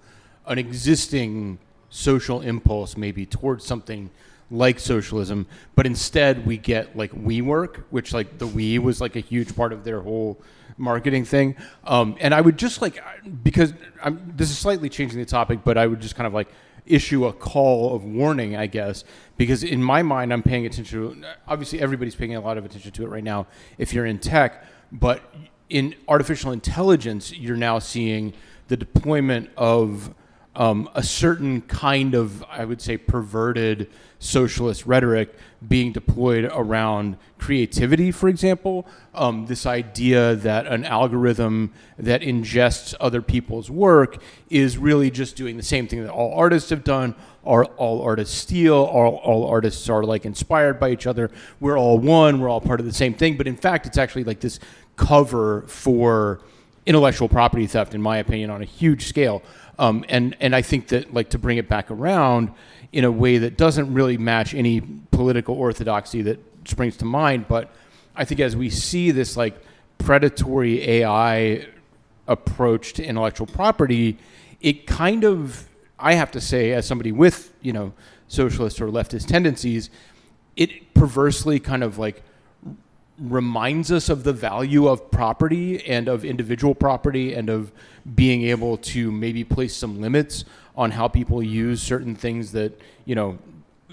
an existing social impulse maybe towards something like socialism, but instead we get like WeWork, which like the We was like a huge part of their whole marketing thing. And I would just like, because this is slightly changing the topic, but I would just kind of like issue a call of warning, I guess, because in my mind, I'm paying attention to, obviously everybody's paying a lot of attention to it right now if you're in tech, but in artificial intelligence, you're now seeing the deployment of a certain kind of, I would say, perverted socialist rhetoric being deployed around creativity, for example. This idea that an algorithm that ingests other people's work is really just doing the same thing that all artists have done, or all artists steal, all artists are like inspired by each other. We're all one, we're all part of the same thing. But in fact, it's actually like this cover for intellectual property theft, in my opinion, on a huge scale. And I think that, like, to bring it back around in a way that doesn't really match any political orthodoxy that springs to mind, but I think as we see this like predatory AI approach to intellectual property, it kind of, I have to say, as somebody with, socialist or leftist tendencies, it perversely kind of like reminds us of the value of property and of individual property and of being able to maybe place some limits on how people use certain things that,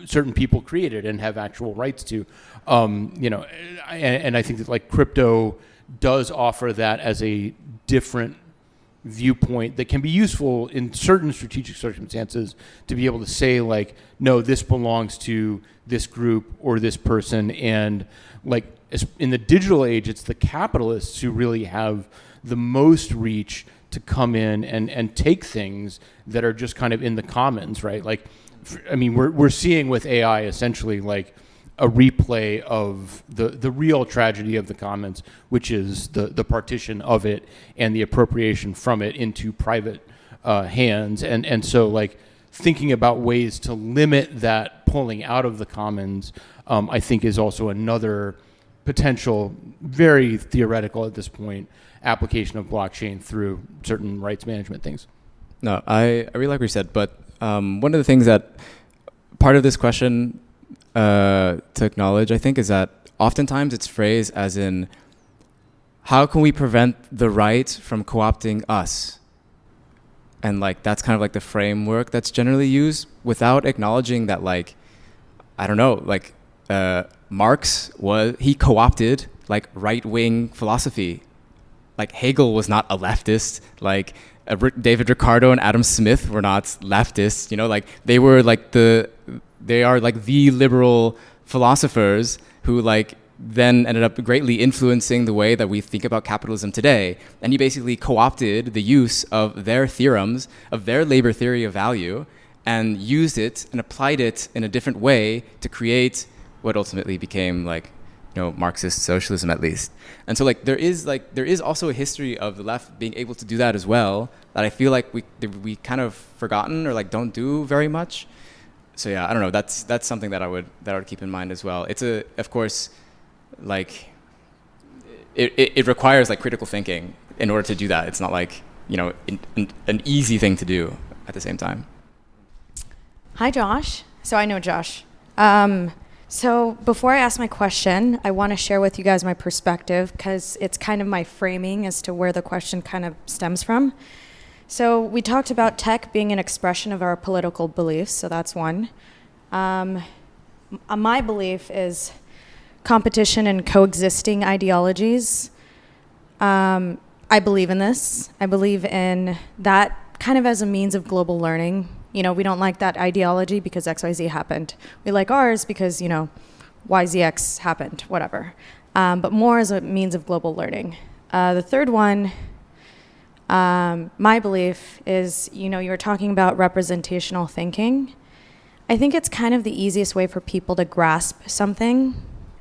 certain people created and have actual rights to. And I think that like crypto does offer that as a different viewpoint that can be useful in certain strategic circumstances to be able to say like, no, this belongs to this group or this person. And like in the digital age, it's the capitalists who really have the most reach to come in and take things that are just kind of in the commons, right? Like, I mean, we're seeing with AI essentially like a replay of the real tragedy of the commons, which is the partition of it and the appropriation from it into private hands. And so like thinking about ways to limit that pulling out of the commons, I think is also another potential, very theoretical at this point, application of blockchain through certain rights management things. No, I really like what you said, but one of the things that part of this question to acknowledge, I think, is that oftentimes it's phrased as in, how can we prevent the right from co-opting us? And like that's kind of like the framework that's generally used without acknowledging that, like, I don't know, like Marx he co-opted like right-wing philosophy. Like Hegel was not a leftist. Like David Ricardo and Adam Smith were not leftists. Like they are like the liberal philosophers who like then ended up greatly influencing the way that we think about capitalism today. And he basically co-opted the use of their theorems, of their labor theory of value, and used it and applied it in a different way to create what ultimately became like, Marxist socialism, at least. And so like there is also a history of the left being able to do that as well, that I feel like we kind of forgotten or like don't do very much. So yeah, I don't know. That's something that I would keep in mind as well. It's of course, like it requires like critical thinking in order to do that. It's not like an easy thing to do at the same time. Hi, Josh. So I know Josh. So before I ask my question, I want to share with you guys my perspective because it's kind of my framing as to where the question kind of stems from. So we talked about tech being an expression of our political beliefs, so that's one. My belief is competition and coexisting ideologies. I believe in this. I believe in that kind of as a means of global learning. We don't like that ideology because XYZ happened. We like ours because, YZX happened, whatever. But more as a means of global learning. The third one, my belief is, you were talking about representational thinking. I think it's kind of the easiest way for people to grasp something,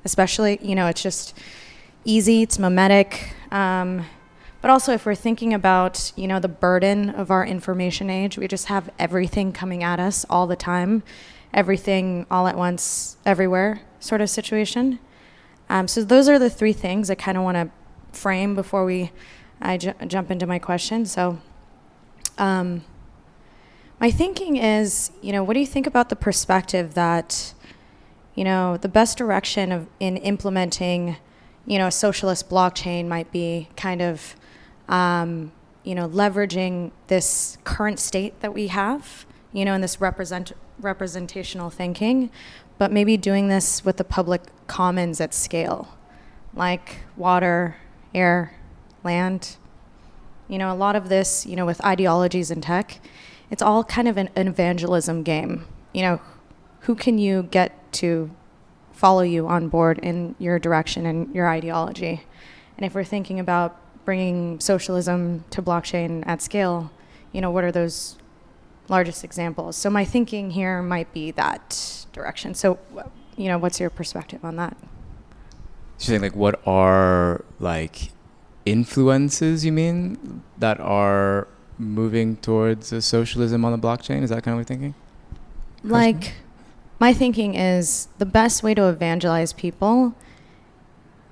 especially, it's just easy, it's mimetic. But also if we're thinking about, the burden of our information age, we just have everything coming at us all the time, everything all at once, everywhere sort of situation. So those are the three things I kind of want to frame before I jump into my question. So my thinking is, what do you think about the perspective that, the best direction in implementing, a socialist blockchain might be kind of, leveraging this current state that we have, in this representational thinking, but maybe doing this with the public commons at scale, like water, air, land. A lot of this, with ideologies and tech, it's all kind of an evangelism game. Who can you get to follow you on board in your direction and your ideology? And if we're thinking about bringing socialism to blockchain at scale, what are those largest examples? So my thinking here might be that direction. So, what's your perspective on that? So you're saying like what are like influences, you mean, that are moving towards a socialism on the blockchain? Is that kind of what you're thinking? Like, my thinking is the best way to evangelize people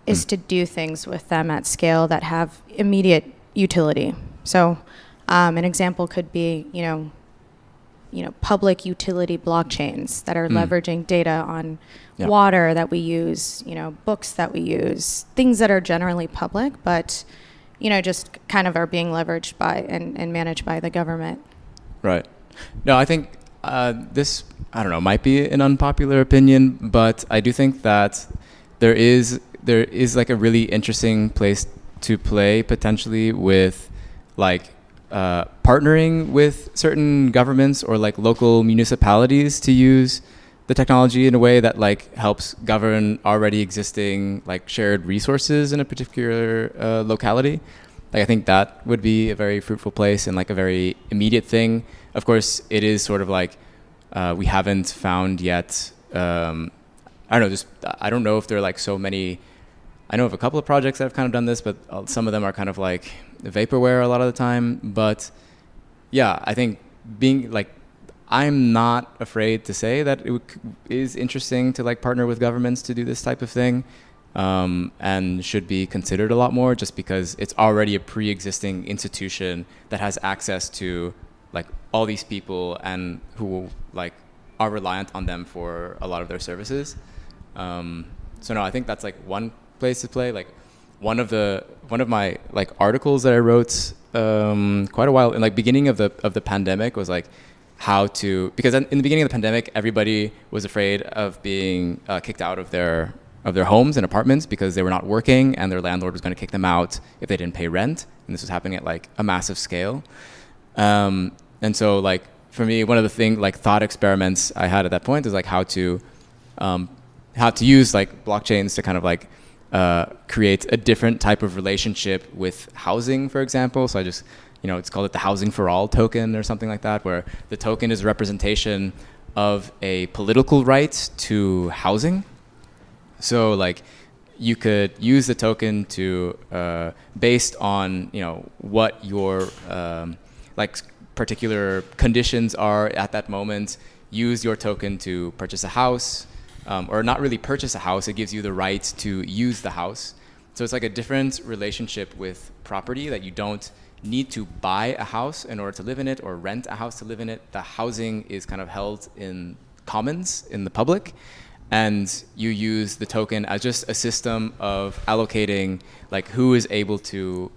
is to do things with them at scale that have immediate utility. So an example could be, public utility blockchains that are leveraging data on water that we use, books that we use, things that are generally public, but, just kind of are being leveraged by and managed by the government. Right. No, I think this, I don't know, might be an unpopular opinion, but I do think that there is like a really interesting place to play potentially with like partnering with certain governments or like local municipalities to use the technology in a way that like helps govern already existing like shared resources in a particular locality. Like I think that would be a very fruitful place and like a very immediate thing. Of course, it is sort of like we haven't found yet. I don't know if there are like so many. I know of a couple of projects that have kind of done this, but some of them are kind of like vaporware a lot of the time. But yeah, I think I'm not afraid to say that it is interesting to like partner with governments to do this type of thing, and should be considered a lot more, just because it's already a pre-existing institution that has access to like all these people and who like are reliant on them for a lot of their services. So no, I think that's like one place to play. Like one of my like articles that I wrote quite a while in like beginning of the pandemic was like because in the beginning of the pandemic everybody was afraid of being kicked out of their homes and apartments because they were not working and their landlord was going to kick them out if they didn't pay rent, and this was happening at like a massive scale. And so like for me, one of the thought experiments I had at that point is like how to use like blockchains to kind of like create a different type of relationship with housing, for example. So I just, it's called the Housing for All token or something like that, where the token is a representation of a political right to housing. So like you could use the token to, based on, what your like particular conditions are at that moment, use your token to purchase a house, or not really purchase a house. It gives you the right to use the house. So it's like a different relationship with property, that you don't need to buy a house in order to live in it or rent a house to live in it. The housing is kind of held in commons in the public, and you use the token as just a system of allocating like who is able to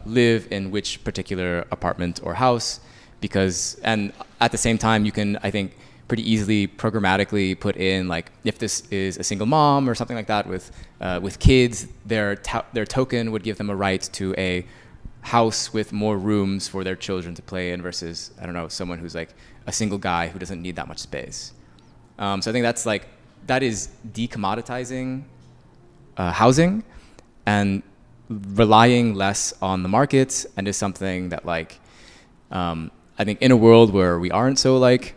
live in which particular apartment or house, and at the same time you can, I think, pretty easily programmatically put in like if this is a single mom or something like that with kids, their token would give them a right to a house with more rooms for their children to play in versus, I don't know, someone who's like a single guy who doesn't need that much space. So I think that is decommoditizing housing and relying less on the market, and is something that like I think in a world where we aren't so like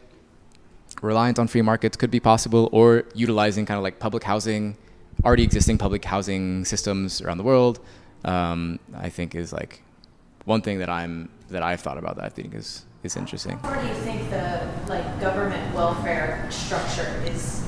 reliant on free markets could be possible, or utilizing kind of like already existing public housing systems around the world. I think is like one thing that I've thought about that I think is interesting. Or do you think the like government welfare structure is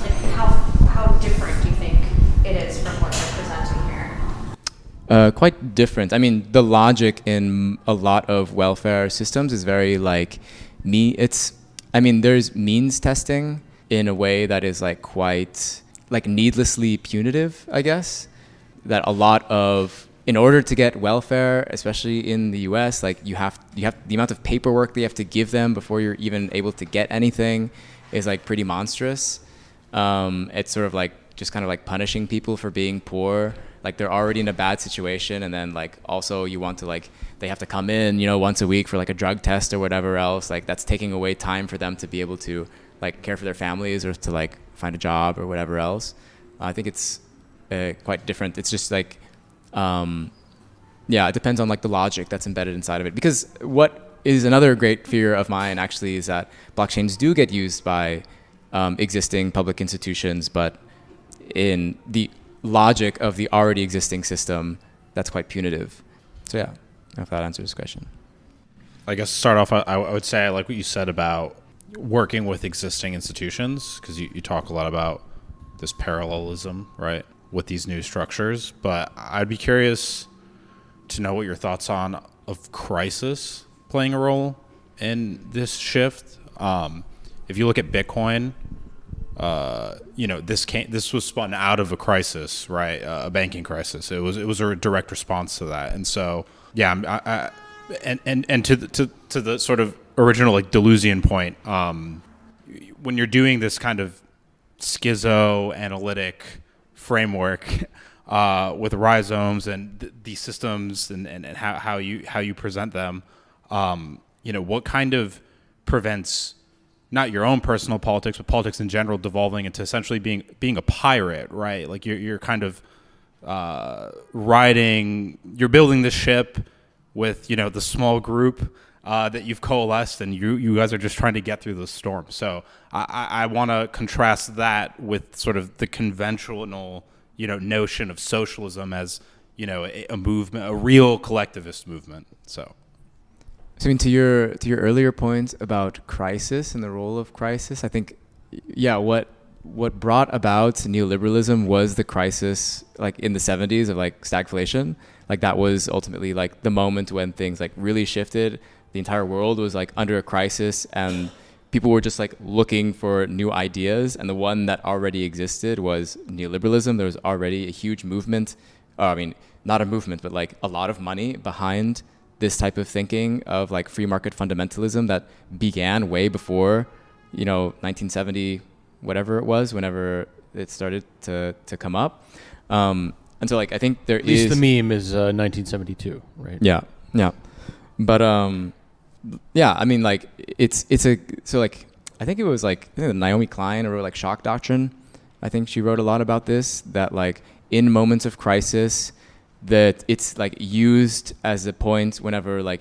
like how different do you think it is from what you're presenting here? Quite different. I mean, the logic in a lot of welfare systems is very like there's means testing in a way that is like quite like needlessly punitive, I guess. That in order to get welfare, especially in the US, like you have the amount of paperwork that you have to give them before you're even able to get anything is like pretty monstrous. It's sort of like just kind of like punishing people for being poor. Like they're already in a bad situation, and then like also you want to like they have to come in once a week for like a drug test or whatever else. Like that's taking away time for them to be able to like care for their families or to like find a job or whatever else. I think it's quite different. It's just like it depends on like the logic that's embedded inside of it. Because what is another great fear of mine actually is that blockchains do get used by existing public institutions, but in the logic of the already existing system, that's quite punitive. So yeah, I don't know if that answers the question. I guess to start off, I would say I like what you said about working with existing institutions, because you talk a lot about this parallelism, right, with these new structures. But I'd be curious to know what your thoughts of crisis playing a role in this shift. If you look at Bitcoin, this was spun out of a crisis, right? A banking crisis. It was a direct response to that, and so and to the sort of original like Deleuzian point, when you're doing this kind of schizoanalytic framework with rhizomes and these systems and how you present them, what kind of prevents not your own personal politics, but politics in general devolving into essentially being a pirate, right? Like you're kind of you're building the ship with the small group that you've coalesced, and you guys are just trying to get through the storm. So I want to contrast that with sort of the conventional notion of socialism as a movement, a real collectivist movement. So I mean, to your earlier point about crisis and the role of crisis, I think, what brought about neoliberalism was the crisis, like in the 70s of like stagflation. Like that was ultimately like the moment when things like really shifted. The entire world was like under a crisis, and people were just like looking for new ideas. And the one that already existed was neoliberalism. There was already a huge movement. I mean, not a movement, but like a lot of money behind this type of thinking of like free market fundamentalism that began way before, 1970, whatever it was, whenever it started to come up. And so like, I think there is... At least the meme is 1972, right? Yeah. But I mean like, I think it was like, Naomi Klein wrote like Shock Doctrine. I think she wrote a lot about this, that like in moments of crisis, that it's like used as a point whenever like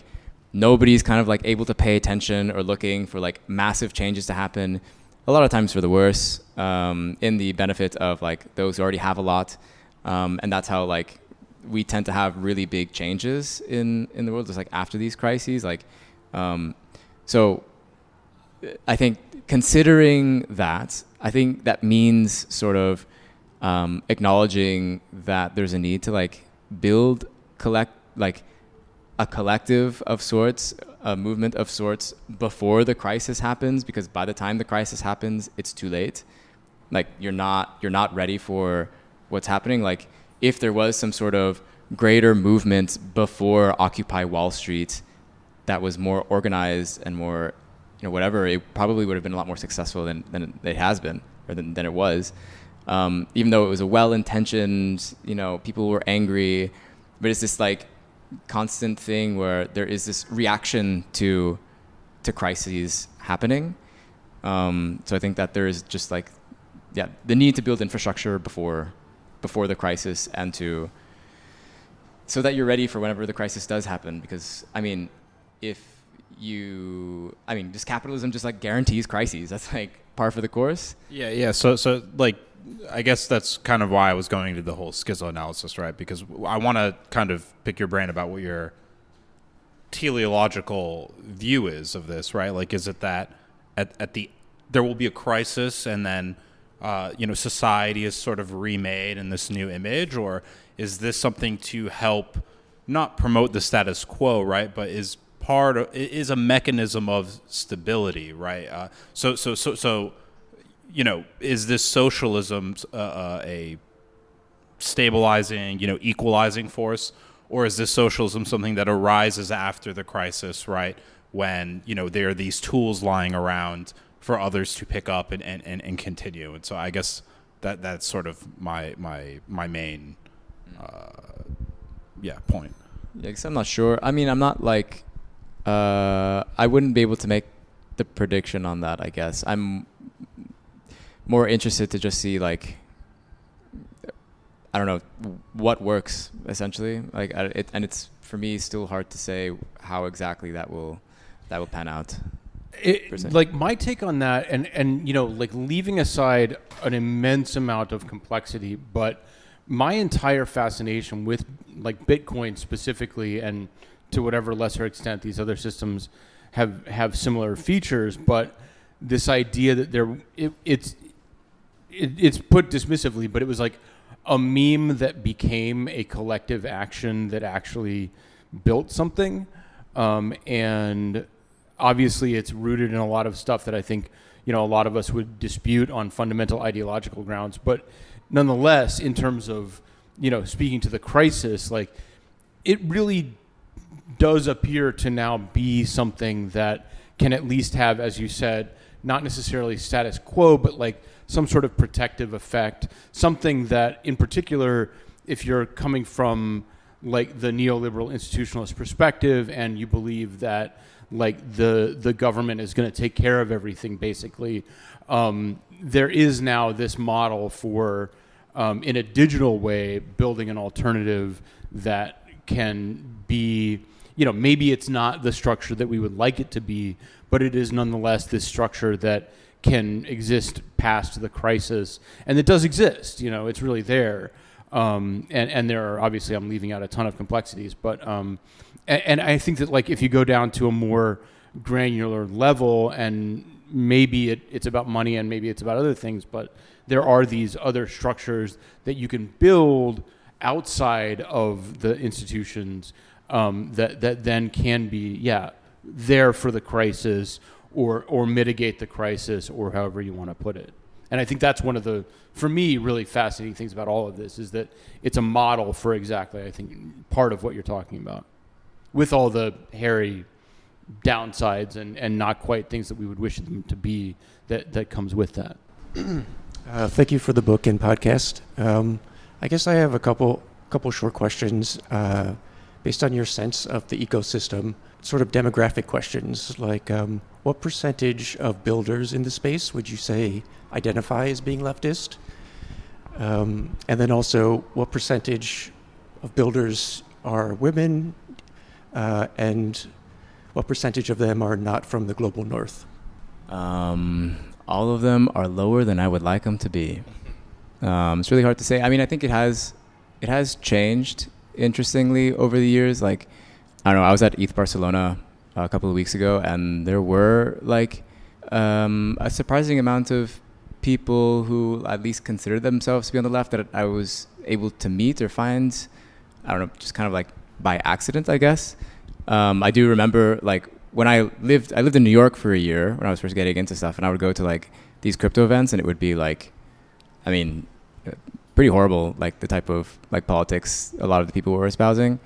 nobody's kind of like able to pay attention or looking for like massive changes to happen, a lot of times for the worse, in the benefit of like those who already have a lot. And that's how like we tend to have really big changes in the world, just like after these crises. Like, so I think considering that, I think that means sort of acknowledging that there's a need to like build a collective of sorts, a movement of sorts before the crisis happens, because by the time the crisis happens, it's too late. Like you're not ready for what's happening. Like if there was some sort of greater movement before Occupy Wall Street that was more organized and more, whatever, it probably would have been a lot more successful than it has been, or than it was. Even though it was a well-intentioned, people were angry, but it's this like constant thing where there is this reaction to crises happening. So I think that there is just like, the need to build infrastructure before the crisis, and so that you're ready for whenever the crisis does happen. Because I mean, just capitalism just like guarantees crises. That's like par for the course. Yeah. So like, I guess that's kind of why I was going into the whole schizo analysis, right? Because I want to kind of pick your brain about what your teleological view is of this, right? Like, is it that there will be a crisis and then, society is sort of remade in this new image, or is this something to help not promote the status quo, right? But is a mechanism of stability, right? So is this socialism a stabilizing, equalizing force, or is this socialism something that arises after the crisis, right? When there are these tools lying around for others to pick up and continue. And so I guess that's sort of my main point. Yeah, because I'm not sure. I mean, I'm not like I wouldn't be able to make the prediction on that. I guess I'm more interested to just see like, I don't know what works essentially. Like and it's for me still hard to say how exactly that will pan out. Like my take on that, and like leaving aside an immense amount of complexity, but my entire fascination with like Bitcoin specifically, and to whatever lesser extent these other systems have similar features, but this idea that it's put dismissively, but it was like a meme that became a collective action that actually built something. And obviously it's rooted in a lot of stuff that I think, a lot of us would dispute on fundamental ideological grounds. But nonetheless, in terms of, speaking to the crisis, like, it really does appear to now be something that can at least have, as you said, not necessarily status quo, but like some sort of protective effect, something that in particular, if you're coming from like the neoliberal institutionalist perspective and you believe that like the government is going to take care of everything, basically, there is now this model for, in a digital way, building an alternative that can be, maybe it's not the structure that we would like it to be, but it is nonetheless this structure that can exist past the crisis. And it does exist, it's really there. And there are, obviously, I'm leaving out a ton of complexities, but, and I think that like if you go down to a more granular level, and maybe it's about money and maybe it's about other things, but there are these other structures that you can build outside of the institutions that then can be, there for the crisis or mitigate the crisis, or however you want to put it. And I think that's one of the, for me, really fascinating things about all of this, is that it's a model for exactly, I think, part of what you're talking about, with all the hairy downsides and not quite things that we would wish them to be that comes with that. Thank you for the book and podcast. I guess I have a couple short questions based on your sense of the ecosystem, sort of demographic questions, like what percentage of builders in the space would you say identify as being leftist? And then also, what percentage of builders are women, and what percentage of them are not from the global north? All of them are lower than I would like them to be. It's really hard to say. I mean, I think it has changed, interestingly, over the years. Like, I don't know, I was at ETH Barcelona a couple of weeks ago, and there were like a surprising amount of people who at least considered themselves to be on the left that I was able to meet or find, I don't know, just kind of like by accident, I guess. I do remember like when I lived in New York for a year when I was first getting into stuff, and I would go to like these crypto events, and it would be like, I mean, pretty horrible, like the type of like politics a lot of the people were espousing.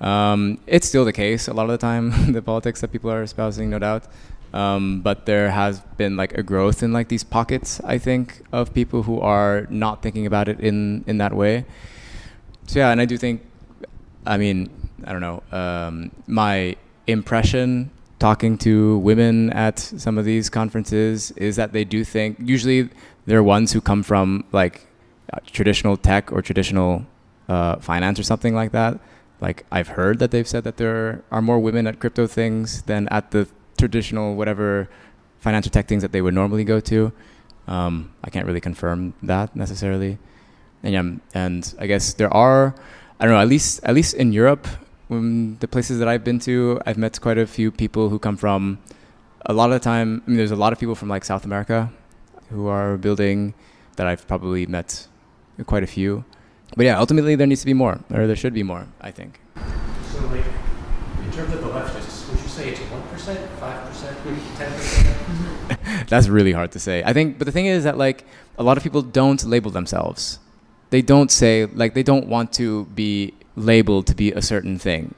It's still the case a lot of the time, the politics that people are espousing, no doubt. But there has been like a growth in like these pockets, I think, of people who are not thinking about it in that way. So yeah, and I do think, I mean, I don't know, my impression talking to women at some of these conferences is that they do think, usually they're ones who come from like traditional tech or traditional finance or something like that. Like I've heard that they've said that there are more women at crypto things than at the traditional whatever financial tech things that they would normally go to. I can't really confirm that necessarily. And I guess there are, I don't know, at least in Europe, the places that I've been to, I've met quite a few people who come from, a lot of the time, I mean, there's a lot of people from like South America who are building that I've probably met quite a few. But yeah, ultimately there needs to be more, or there should be more, I think. So like, in terms of the leftists, would you say it's 1%, 5%, 10%? That's really hard to say. I think, but the thing is that like, a lot of people don't label themselves. They don't say, like, they don't want to be labeled to be a certain thing.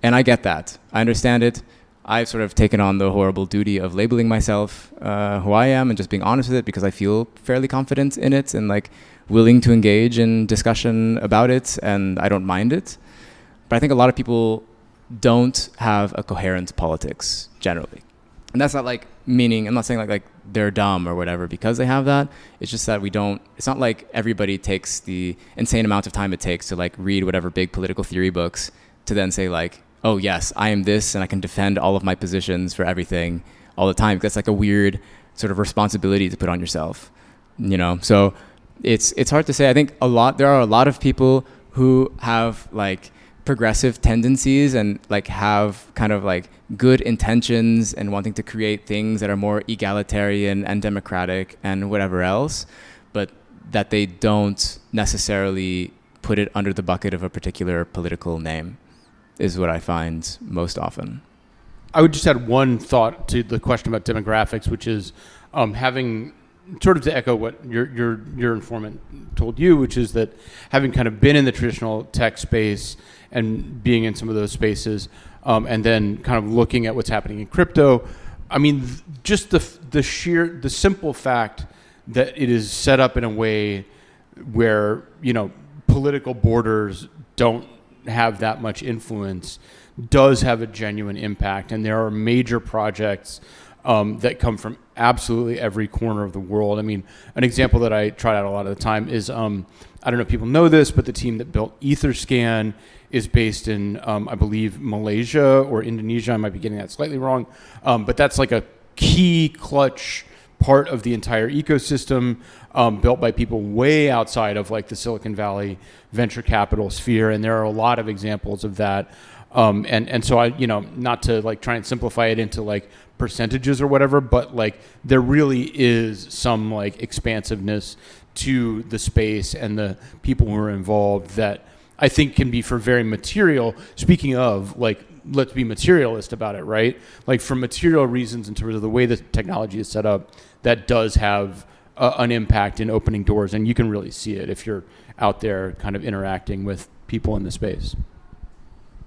And I get that. I understand it. I've sort of taken on the horrible duty of labeling myself who I am and just being honest with it because I feel fairly confident in it and like willing to engage in discussion about it, and I don't mind it. But I think a lot of people don't have a coherent politics generally. And that's not like meaning, I'm not saying like they're dumb or whatever because they have that. It's just that we don't, it's not like everybody takes the insane amount of time it takes to like read whatever big political theory books to then say like, oh yes, I am this and I can defend all of my positions for everything all the time. That's like a weird sort of responsibility to put on yourself, you know? So it's hard to say. I think there are a lot of people who have like progressive tendencies and like have kind of like good intentions and wanting to create things that are more egalitarian and democratic and whatever else, but that they don't necessarily put it under the bucket of a particular political name is what I find most often. I would just add one thought to the question about demographics, which is having sort of to echo what your informant told you, which is that having kind of been in the traditional tech space and being in some of those spaces, and then kind of looking at what's happening in crypto, I mean, just the simple fact that it is set up in a way where, you know, political borders don't have that much influence does have a genuine impact. And there are major projects that come from absolutely every corner of the world. I mean, an example that I try out a lot of the time is, I don't know if people know this, but the team that built Etherscan is based in, I believe, Malaysia or Indonesia. I might be getting that slightly wrong. But that's like a key clutch part of the entire ecosystem, built by people way outside of like the Silicon Valley venture capital sphere. And there are a lot of examples of that. And so I, you know, not to like try and simplify it into like percentages or whatever, but like there really is some like expansiveness to the space and the people who are involved that I think can be for very material. Speaking of, like, let's be materialist about it, right? Like for material reasons in terms of the way the technology is set up, that does have an impact in opening doors, and you can really see it if you're out there kind of interacting with people in the space.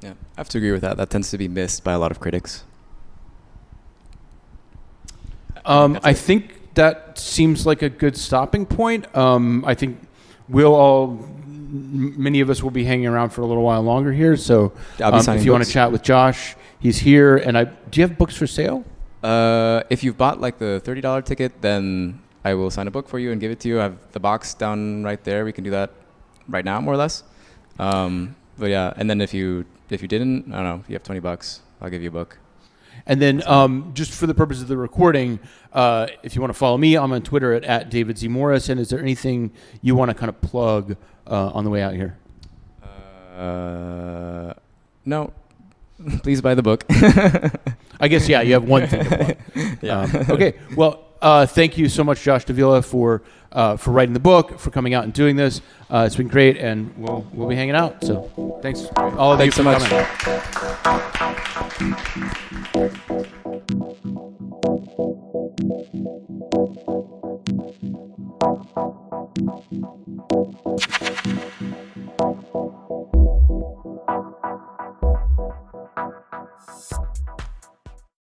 Yeah, I have to agree with that. That tends to be missed by a lot of critics. I think that seems like a good stopping point. I think many of us will be hanging around for a little while longer here. So if you want to chat with Josh, he's here. And do you have books for sale? If you've bought like the $30 ticket, then I will sign a book for you and give it to you. I have the box down right there. We can do that right now, more or less. But yeah, and then if you didn't, I don't know, if you have $20, I'll give you a book. And then just for the purpose of the recording, if you want to follow me, I'm on Twitter at David Z. Morris. And is there anything you want to kind of plug on the way out here? No. Please buy the book. I guess, yeah, you have one thing to plug. Yeah. Okay. Well, thank you so much, Josh Davila, for writing the book, for coming out and doing this. It's been great, and we'll be hanging out. So thanks, all of you, so for coming.